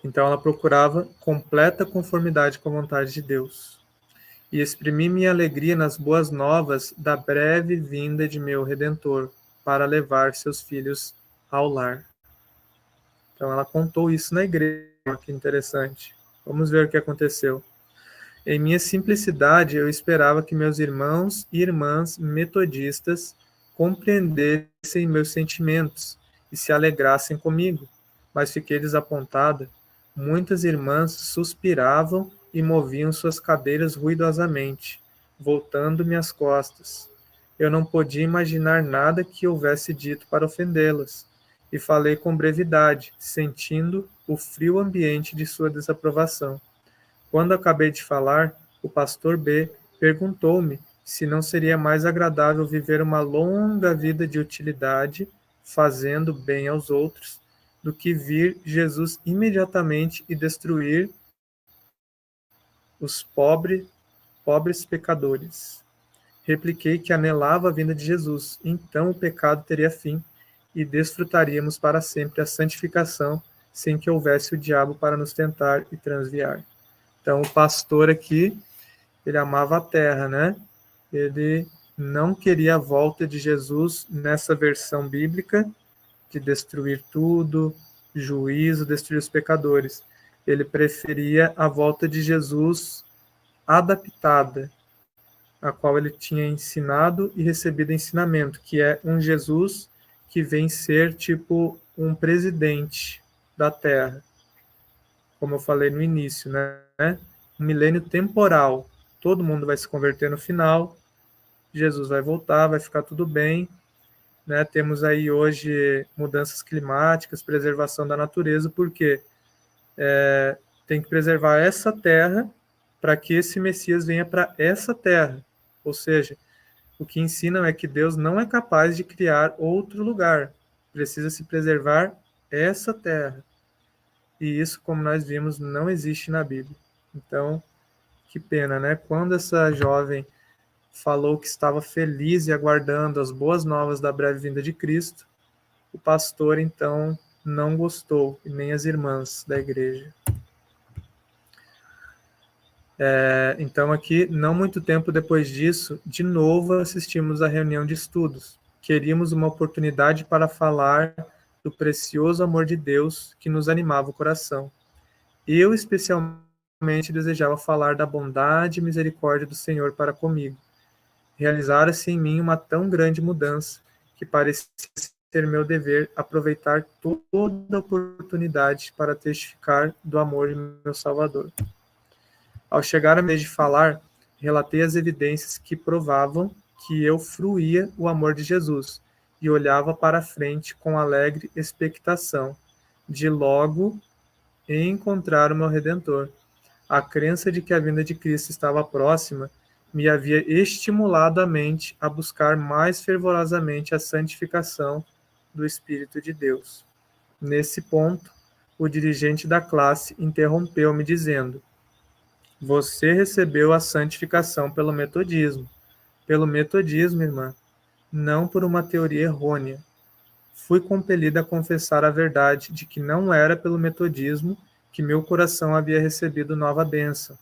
Então ela procurava completa conformidade com a vontade de Deus. E exprimi minha alegria nas boas novas da breve vinda de meu Redentor para levar seus filhos ao lar. Então ela contou isso na igreja, que interessante. Vamos ver o que aconteceu. Em minha simplicidade, eu esperava que meus irmãos e irmãs metodistas compreendessem meus sentimentos e se alegrassem comigo, mas fiquei desapontada. Muitas irmãs suspiravam e moviam suas cadeiras ruidosamente, voltando-me as costas. Eu não podia imaginar nada que houvesse dito para ofendê-las, e falei com brevidade, sentindo o frio ambiente de sua desaprovação. Quando acabei de falar, o pastor B perguntou-me se não seria mais agradável viver uma longa vida de utilidade, fazendo bem aos outros, do que vir Jesus imediatamente e destruir os pobres pecadores. Repliquei que anelava a vinda de Jesus, então o pecado teria fim e desfrutaríamos para sempre a santificação, sem que houvesse o diabo para nos tentar e transviar. Então, o pastor aqui, ele amava a terra, né? Ele não queria a volta de Jesus nessa versão bíblica, de destruir tudo, juízo, destruir os pecadores. Ele preferia a volta de Jesus adaptada, a qual ele tinha ensinado e recebido ensinamento, que é um Jesus que vem ser tipo um presidente da Terra, como eu falei no início, né? Um milênio temporal. Todo mundo vai se converter no final, Jesus vai voltar, vai ficar tudo bem, né? Temos aí hoje mudanças climáticas, preservação da natureza, porque tem que preservar essa terra para que esse Messias venha para essa terra. Ou seja, o que ensinam é que Deus não é capaz de criar outro lugar. Precisa se preservar essa terra. E isso, como nós vimos, não existe na Bíblia. Então, que pena, né? Quando essa jovem falou que estava feliz e aguardando as boas novas da breve vinda de Cristo, o pastor, então, não gostou, e nem as irmãs da igreja. Então, aqui, não muito tempo depois disso, de novo assistimos à reunião de estudos. Queríamos uma oportunidade para falar do precioso amor de Deus que nos animava o coração. Eu, especialmente, desejava falar da bondade e misericórdia do Senhor para comigo. Realizara-se em mim uma tão grande mudança que parecia ser meu dever aproveitar toda a oportunidade para testificar do amor de meu Salvador. Ao chegar a vez de falar, relatei as evidências que provavam que eu fruía o amor de Jesus e olhava para a frente com alegre expectação de logo encontrar o meu Redentor. A crença de que a vinda de Cristo estava próxima me havia estimulado a mente a buscar mais fervorosamente a santificação do Espírito de Deus. Nesse ponto, o dirigente da classe interrompeu-me dizendo: você recebeu a santificação pelo metodismo. Pelo metodismo, irmã, não por uma teoria errônea. Fui compelida a confessar a verdade de que não era pelo metodismo que meu coração havia recebido nova bênção,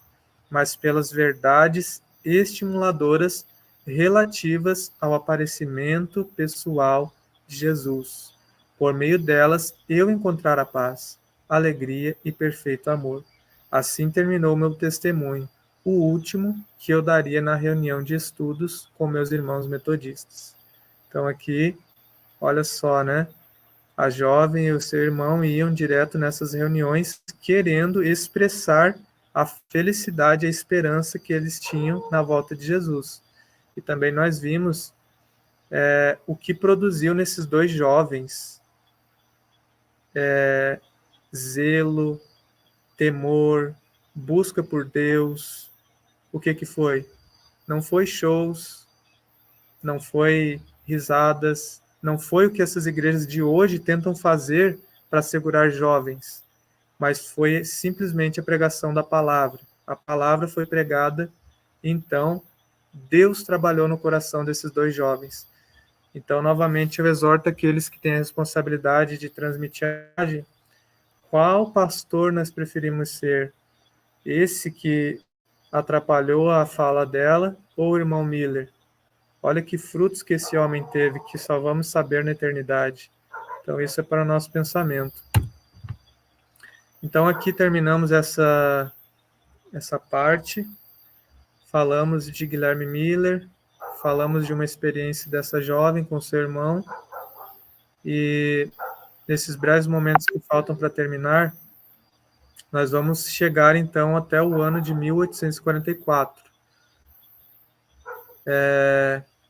mas pelas verdades estimuladoras relativas ao aparecimento pessoal de Jesus. Por meio delas, eu encontrar a paz, alegria e perfeito amor. Assim terminou meu testemunho, o último que eu daria na reunião de estudos com meus irmãos metodistas. Então aqui, olha só, né? A jovem e o seu irmão iam direto nessas reuniões querendo expressar a felicidade e a esperança que eles tinham na volta de Jesus. E também nós vimos o que produziu nesses dois jovens: zelo, temor, busca por Deus. O que foi? Não foi shows, não foi risadas, não foi o que essas igrejas de hoje tentam fazer para segurar jovens, mas foi simplesmente a pregação da palavra. A palavra foi pregada, então Deus trabalhou no coração desses dois jovens. Então, novamente, eu exorto aqueles que têm a responsabilidade de transmitir a mensagem: qual pastor nós preferimos ser? Esse que atrapalhou a fala dela ou o irmão Miller? Olha que frutos que esse homem teve, que só vamos saber na eternidade. Então, isso é para o nosso pensamento. Então, aqui terminamos essa parte. Falamos de Guilherme Miller, falamos de uma experiência dessa jovem com seu irmão, e nesses breves momentos que faltam para terminar, nós vamos chegar, então, até o ano de 1844.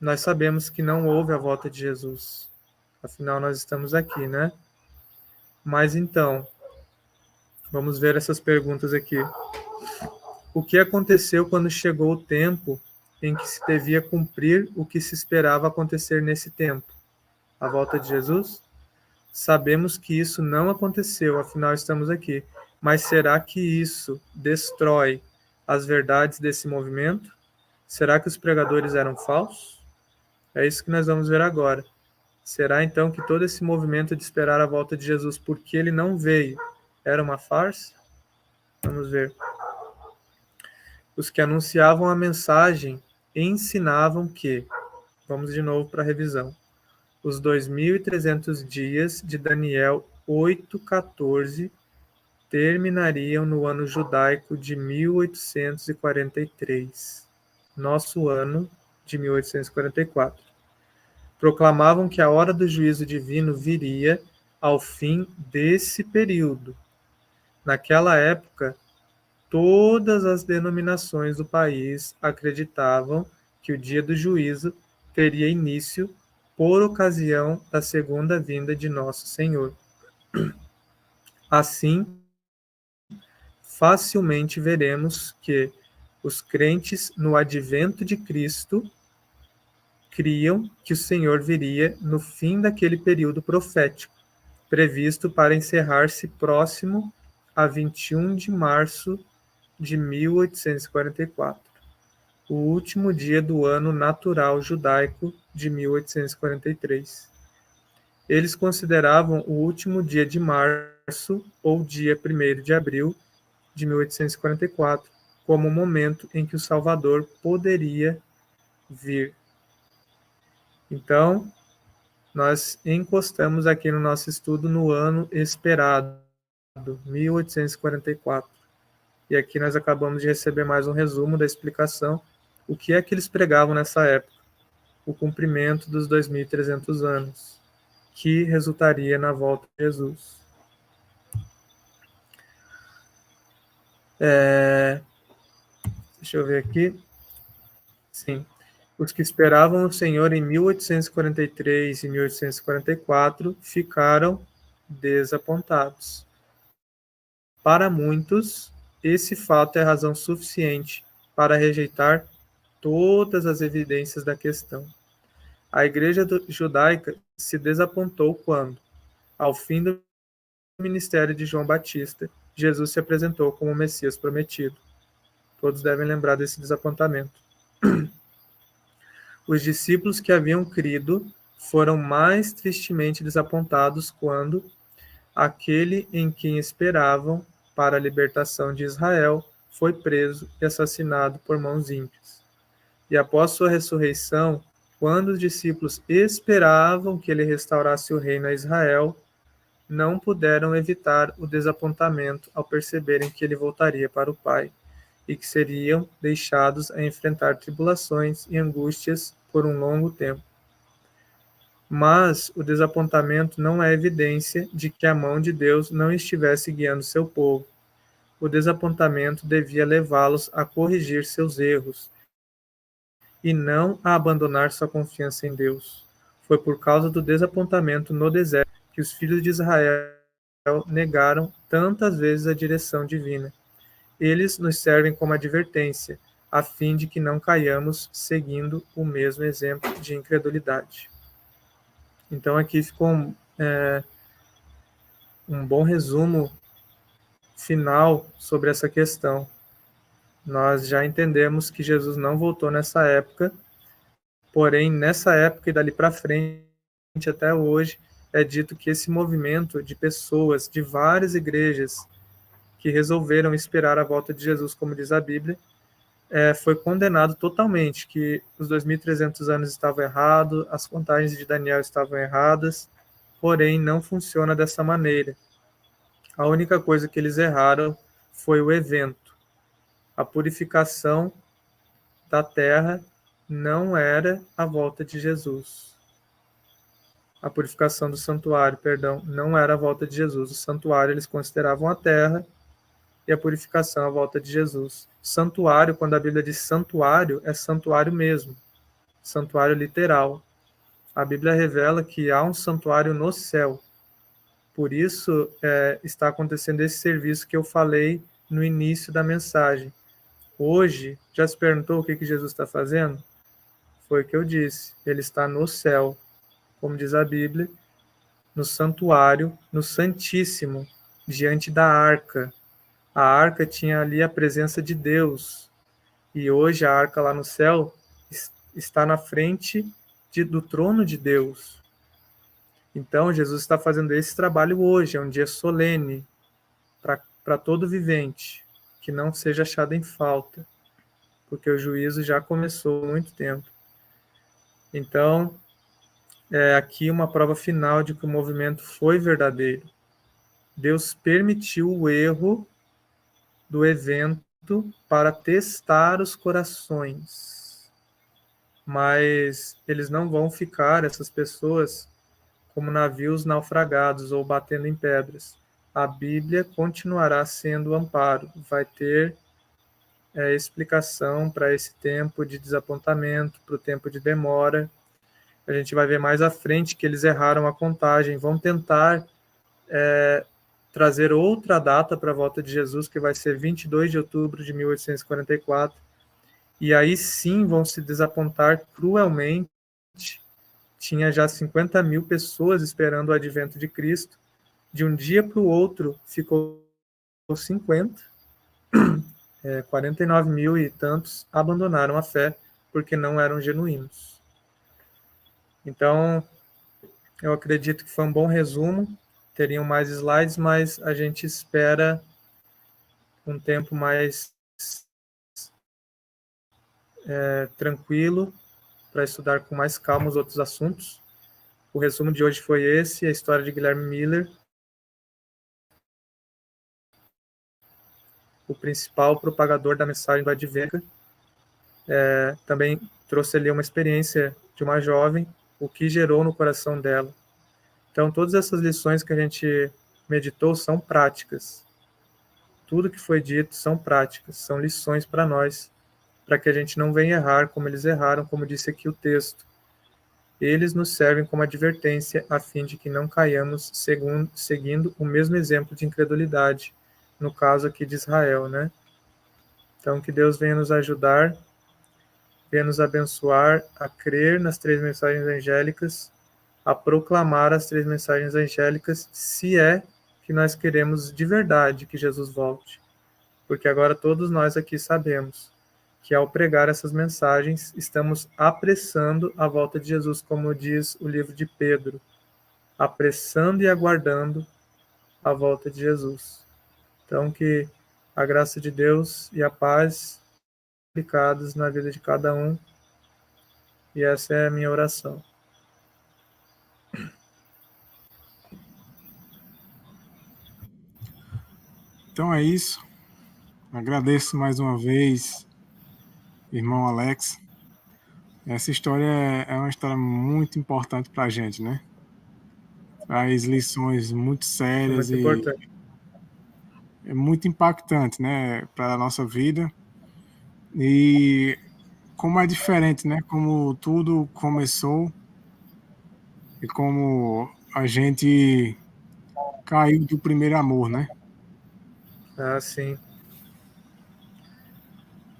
Nós sabemos que não houve a volta de Jesus. Afinal, nós estamos aqui, né? Mas então, vamos ver essas perguntas aqui. O que aconteceu quando chegou o tempo em que se devia cumprir o que se esperava acontecer nesse tempo? A volta de Jesus? Sabemos que isso não aconteceu, afinal estamos aqui. Mas será que isso destrói as verdades desse movimento? Será que os pregadores eram falsos? É isso que nós vamos ver agora. Será então que todo esse movimento de esperar a volta de Jesus porque ele não veio era uma farsa? Vamos ver. Os que anunciavam a mensagem ensinavam que, vamos de novo para a revisão, os 2.300 dias de Daniel 8:14 terminariam no ano judaico de 1843, nosso ano de 1844. Proclamavam que a hora do juízo divino viria ao fim desse período. Naquela época, todas as denominações do país acreditavam que o dia do juízo teria início por ocasião da segunda vinda de nosso Senhor. Assim, facilmente veremos que os crentes no advento de Cristo criam que o Senhor viria no fim daquele período profético, previsto para encerrar-se próximo a 21 de março de 1844, o último dia do ano natural judaico de 1843. Eles consideravam o último dia de março ou dia 1º de abril de 1844 como o momento em que o Salvador poderia vir. Então, nós encostamos aqui no nosso estudo no ano esperado, 1844. E aqui nós acabamos de receber mais um resumo da explicação, o que é que eles pregavam nessa época, o cumprimento dos 2.300 anos, que resultaria na volta de Jesus. Deixa eu ver aqui. Sim. Os que esperavam o Senhor em 1843 e 1844 ficaram desapontados. Para muitos, esse fato é razão suficiente para rejeitar todas as evidências da questão. A igreja judaica se desapontou quando, ao fim do ministério de João Batista, Jesus se apresentou como o Messias prometido. Todos devem lembrar desse desapontamento. Os discípulos que haviam crido foram mais tristemente desapontados quando aquele em quem esperavam para a libertação de Israel foi preso e assassinado por mãos ímpias. E após sua ressurreição, quando os discípulos esperavam que ele restaurasse o reino a Israel, não puderam evitar o desapontamento ao perceberem que ele voltaria para o Pai e que seriam deixados a enfrentar tribulações e angústias por um longo tempo. Mas o desapontamento não é evidência de que a mão de Deus não estivesse guiando seu povo. O desapontamento devia levá-los a corrigir seus erros e não a abandonar sua confiança em Deus. Foi por causa do desapontamento no deserto que os filhos de Israel negaram tantas vezes a direção divina. Eles nos servem como advertência, a fim de que não caiamos seguindo o mesmo exemplo de incredulidade. Então aqui ficou um bom resumo final sobre essa questão. Nós já entendemos que Jesus não voltou nessa época, porém, nessa época e dali para frente, até hoje, é dito que esse movimento de pessoas de várias igrejas que resolveram esperar a volta de Jesus, como diz a Bíblia, foi condenado totalmente, que os 2.300 anos estavam errados, as contagens de Daniel estavam erradas, porém não funciona dessa maneira. A única coisa que eles erraram foi o evento. A purificação da terra não era a volta de Jesus. A purificação do santuário, não era a volta de Jesus. O santuário eles consideravam a terra e a purificação a volta de Jesus. Santuário, quando a Bíblia diz santuário, é santuário mesmo. Santuário literal. A Bíblia revela que há um santuário no céu. Por isso está acontecendo esse serviço que eu falei no início da mensagem. Hoje, já se perguntou o que Jesus está fazendo? Foi o que eu disse. Ele está no céu, como diz a Bíblia, no santuário, no Santíssimo, diante da arca. A arca tinha ali a presença de Deus. E hoje a arca lá no céu está na frente do trono de Deus. Então, Jesus está fazendo esse trabalho hoje, é um dia solene para todo vivente, que não seja achado em falta, porque o juízo já começou há muito tempo. Então, é aqui uma prova final de que o movimento foi verdadeiro. Deus permitiu o erro do evento para testar os corações. Mas eles não vão ficar, essas pessoas, como navios naufragados ou batendo em pedras. A Bíblia continuará sendo o amparo, vai ter explicação para esse tempo de desapontamento, para o tempo de demora. A gente vai ver mais à frente que eles erraram a contagem, vão tentar trazer outra data para a volta de Jesus, que vai ser 22 de outubro de 1844, e aí sim vão se desapontar cruelmente. Tinha já 50 mil pessoas esperando o advento de Cristo, de um dia para o outro ficou 50, 49 mil e tantos abandonaram a fé porque não eram genuínos. Então, eu acredito que foi um bom resumo. Teriam mais slides, mas a gente espera um tempo mais tranquilo para estudar com mais calma os outros assuntos. O resumo de hoje foi esse, a história de Guilherme Miller, o principal propagador da mensagem do Advento. Também trouxe ali uma experiência de uma jovem, o que gerou no coração dela. Então, todas essas lições que a gente meditou são práticas. Tudo que foi dito são práticas, são lições para nós, para que a gente não venha errar como eles erraram, como disse aqui o texto. Eles nos servem como advertência, a fim de que não caiamos seguindo o mesmo exemplo de incredulidade, no caso aqui de Israel, né? Então, que Deus venha nos ajudar, venha nos abençoar a crer nas 3 mensagens angélicas, a proclamar as 3 mensagens angélicas, se é que nós queremos de verdade que Jesus volte. Porque agora todos nós aqui sabemos que ao pregar essas mensagens, estamos apressando a volta de Jesus, como diz o livro de Pedro, apressando e aguardando a volta de Jesus. Então, que a graça de Deus e a paz aplicados na vida de cada um, e essa é a minha oração. Então é isso. Agradeço mais uma vez, irmão Alex. Essa história é uma história muito importante para a gente, né? Traz lições muito É sérias muito e importante. é muito impactante, né, para a nossa vida. E como é diferente, né? Como tudo começou e como a gente caiu do primeiro amor, né? Ah, sim.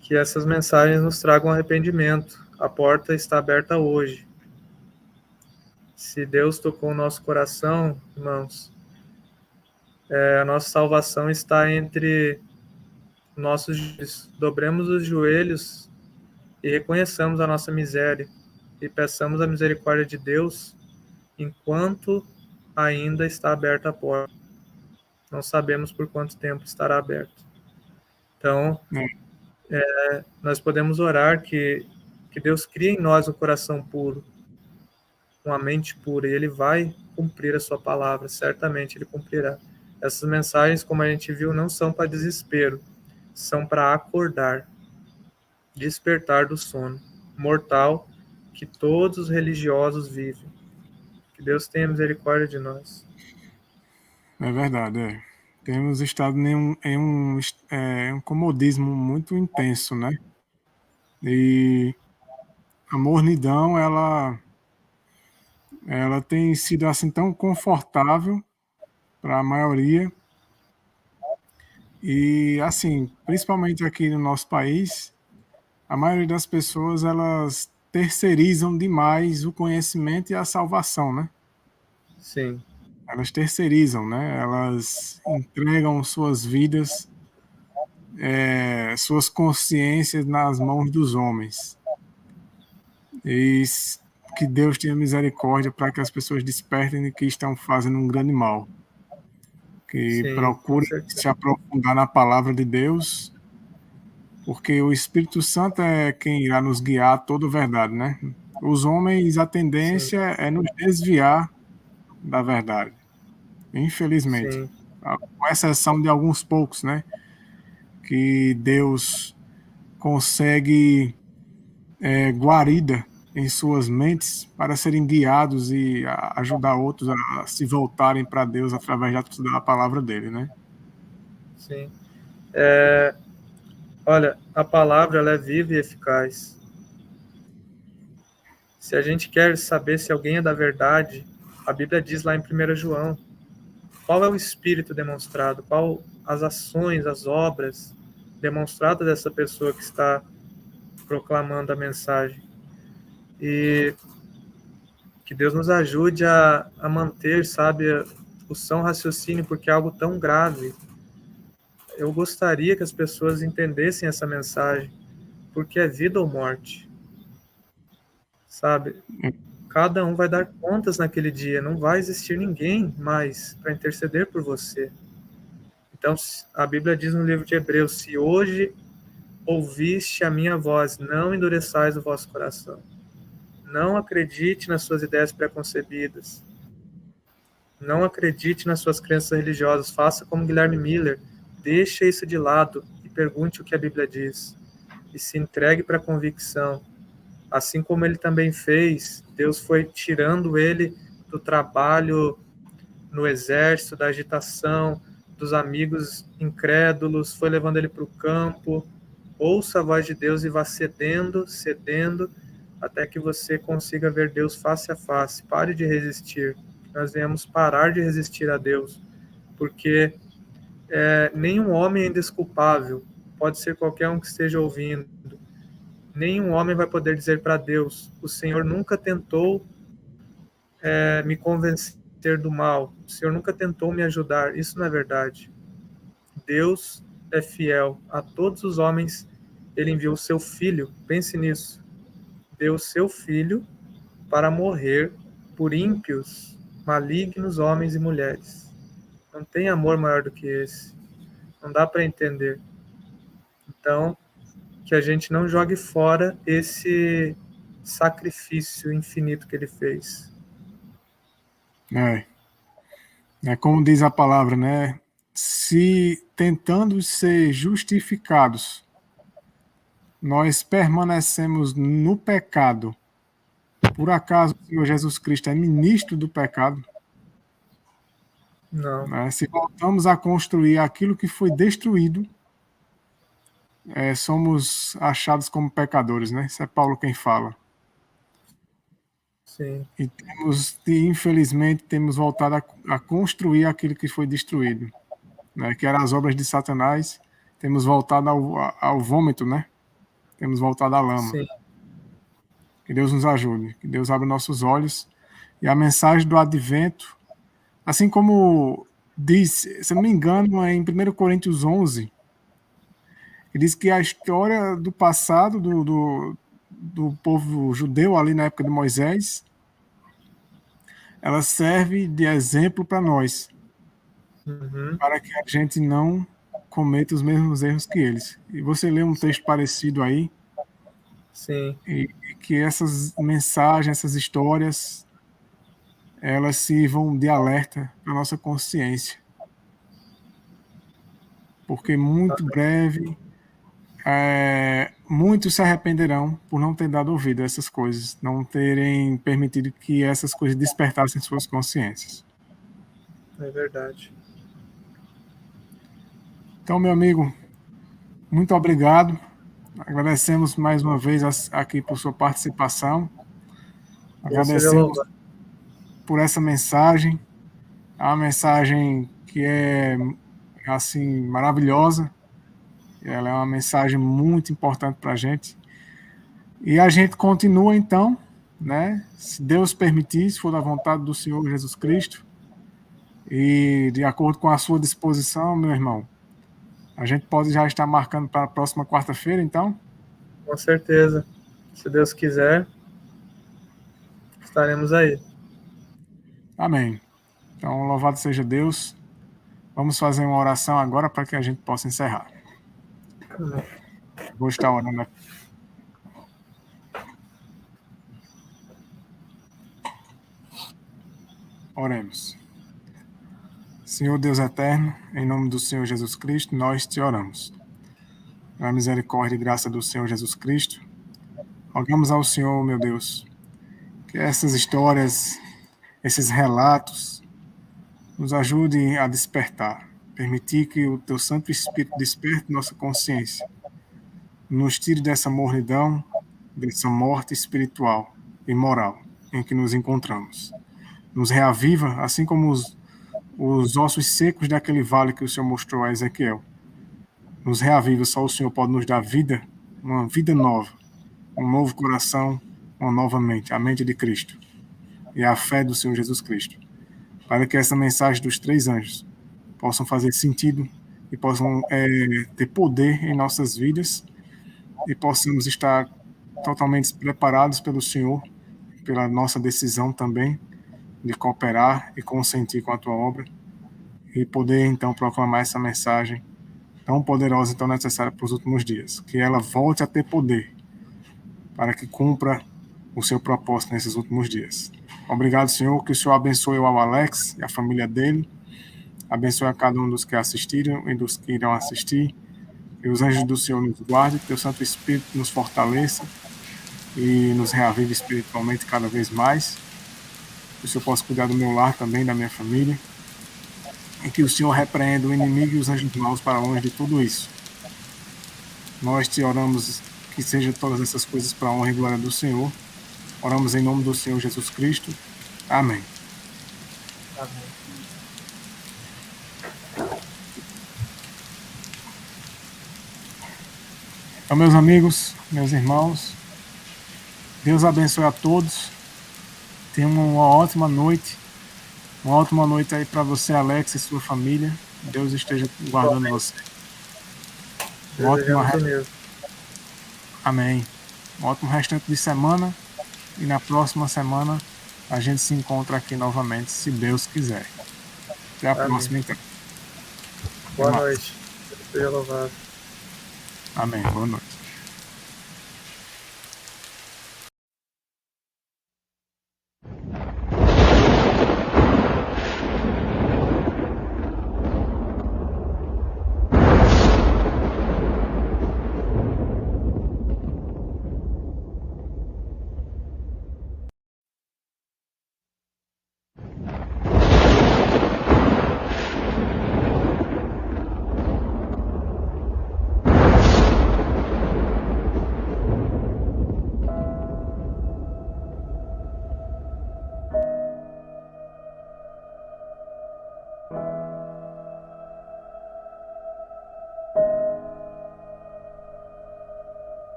Que essas mensagens nos tragam arrependimento. A porta está aberta hoje. Se Deus tocou o nosso coração, irmãos, a nossa salvação está entre nossos joelhos. Dobremos os joelhos e reconheçamos a nossa miséria e peçamos a misericórdia de Deus enquanto ainda está aberta a porta. Não sabemos por quanto tempo estará aberta. Então, nós podemos orar que Deus crie em nós um coração puro, uma mente pura, e Ele vai cumprir a sua palavra, certamente Ele cumprirá. Essas mensagens, como a gente viu, não são para desespero, são para acordar, despertar do sono mortal que todos os religiosos vivem. Que Deus tenha misericórdia de nós. É verdade, é. Temos estado em um comodismo muito intenso, né? E a mornidão, ela tem sido assim tão confortável para a maioria. E, assim, principalmente aqui no nosso país, a maioria das pessoas, elas terceirizam demais o conhecimento e a salvação, né? Sim, Elas terceirizam, né? Elas entregam suas vidas, suas consciências nas mãos dos homens. E que Deus tenha misericórdia para que as pessoas despertem de que estão fazendo um grande mal. Que sim, com procurem certeza. se aprofundar na palavra de Deus, porque o Espírito Santo é quem irá nos guiar a toda a verdade, né? Os homens, a Sim, tendência é nos desviar da verdade, infelizmente. sim, Com exceção de alguns poucos, né? Que Deus consegue guarida em suas mentes para serem guiados e ajudar outros a se voltarem para Deus através da palavra dele, né? sim. Olha, a palavra ela é viva e eficaz. Se a gente quer saber se alguém é da verdade, a Bíblia diz lá em 1 João, qual é o espírito demonstrado, qual as ações, as obras demonstradas dessa pessoa que está proclamando a mensagem. E que Deus nos ajude a manter, sabe, o são raciocínio, porque é algo tão grave. Eu gostaria que as pessoas entendessem essa mensagem, porque é vida ou morte, sabe? Cada um vai dar contas naquele dia, não vai existir ninguém mais para interceder por você. Então, a Bíblia diz no livro de Hebreus: se hoje ouviste a minha voz, não endureçais o vosso coração. Não acredite nas suas ideias preconcebidas. Não acredite nas suas crenças religiosas. Faça como Guilherme Miller. Deixe isso de lado e pergunte o que a Bíblia diz. E se entregue para a convicção. Assim como ele também fez, Deus foi tirando ele do trabalho no exército, da agitação, dos amigos incrédulos, foi levando ele para o campo. Ouça a voz de Deus e vá cedendo, cedendo, até que você consiga ver Deus face a face. Pare de resistir. Nós devemos parar de resistir a Deus, porque nenhum homem é indesculpável. Pode ser qualquer um que esteja ouvindo. Nenhum homem vai poder dizer para Deus: o Senhor nunca tentou me convencer do mal. O Senhor nunca tentou me ajudar. Isso não é verdade. Deus é fiel a todos os homens. Ele enviou o seu filho. Pense nisso. Deu o seu filho para morrer por ímpios, malignos homens e mulheres. Não tem amor maior do que esse. Não dá para entender. Então, que a gente não jogue fora esse sacrifício infinito que ele fez. É, é como diz a palavra, né? Se tentando ser justificados, nós permanecemos no pecado, por acaso o Senhor Jesus Cristo é ministro do pecado? Não. Né? Se voltamos a construir aquilo que foi destruído, somos achados como pecadores, né? Isso é Paulo quem fala. Sim. E infelizmente, temos voltado a construir aquilo que foi destruído, né? Que eram as obras de Satanás. Temos voltado ao vômito, né? Temos voltado à lama. Sim. Que Deus nos ajude, que Deus abra nossos olhos. E a mensagem do advento, assim como diz, se não me engano, é em 1 Coríntios 11, que diz que a história do passado do povo judeu ali na época de Moisés, ela serve de exemplo para nós, Uhum. para que a gente não cometa os mesmos erros que eles. E você lê um texto parecido aí, Sim. e que essas mensagens, essas histórias, elas sirvam de alerta para nossa consciência, porque muito breve muitos se arrependerão por não ter dado ouvido a essas coisas, não terem permitido que essas coisas despertassem suas consciências. É verdade. Então, meu amigo, muito obrigado. Agradecemos mais uma vez aqui por sua participação. Deus seja Agradecemos louvado. por essa mensagem, a mensagem que é assim maravilhosa. Ela é uma mensagem muito importante para a gente. E a gente continua então, né? Se Deus permitir, se for da vontade do Senhor Jesus Cristo, e de acordo com a sua disposição, meu irmão, a gente pode já estar marcando para a próxima quarta-feira, então? Com certeza. Se Deus quiser, estaremos aí. Amém. Então, louvado seja Deus. Vamos fazer uma oração agora para que a gente possa encerrar. Amém. Vou estar orando aqui. Oremos. Senhor Deus eterno, em nome do Senhor Jesus Cristo, nós te oramos. Na misericórdia e graça do Senhor Jesus Cristo, rogamos ao Senhor, meu Deus, que essas histórias, esses relatos, nos ajudem a despertar, permitir que o teu Santo Espírito desperte nossa consciência, nos tire dessa mornidão, dessa morte espiritual e moral em que nos encontramos. Nos reaviva, assim como os ossos secos daquele vale que o Senhor mostrou a Ezequiel. Nos reaviva, só o Senhor pode nos dar vida, uma vida nova, um novo coração, uma nova mente, a mente de Cristo e a fé do Senhor Jesus Cristo, para que essa mensagem dos 3 anjos possam fazer sentido e possam ter poder em nossas vidas e possamos estar totalmente preparados pelo Senhor, pela nossa decisão também de cooperar e consentir com a tua obra e poder então proclamar essa mensagem tão poderosa e tão necessária para os últimos dias, que ela volte a ter poder para que cumpra o seu propósito nesses últimos dias. Obrigado, Senhor, que o Senhor abençoe ao Alex e a família dele, abençoe a cada um dos que assistiram e dos que irão assistir, que os anjos do Senhor nos guardem, que o Santo Espírito nos fortaleça e nos reavive espiritualmente cada vez mais, que o Senhor possa cuidar do meu lar também, da minha família, e que o Senhor repreenda o inimigo e os anjos maus para longe de tudo isso. Nós te oramos que sejam todas essas coisas para a honra e glória do Senhor. Oramos em nome do Senhor Jesus Cristo. Amém. Amém. Então, meus amigos, meus irmãos, Deus abençoe a todos. Tenham uma ótima noite. Uma ótima noite aí para você, Alex, e sua família. Deus esteja guardando você. Um ótimo Amém. Um ótimo restante de semana. E na próxima semana a gente se encontra aqui novamente, se Deus quiser. Até a próxima, então. Boa noite. Deus seja louvado. Amém. Boa noite.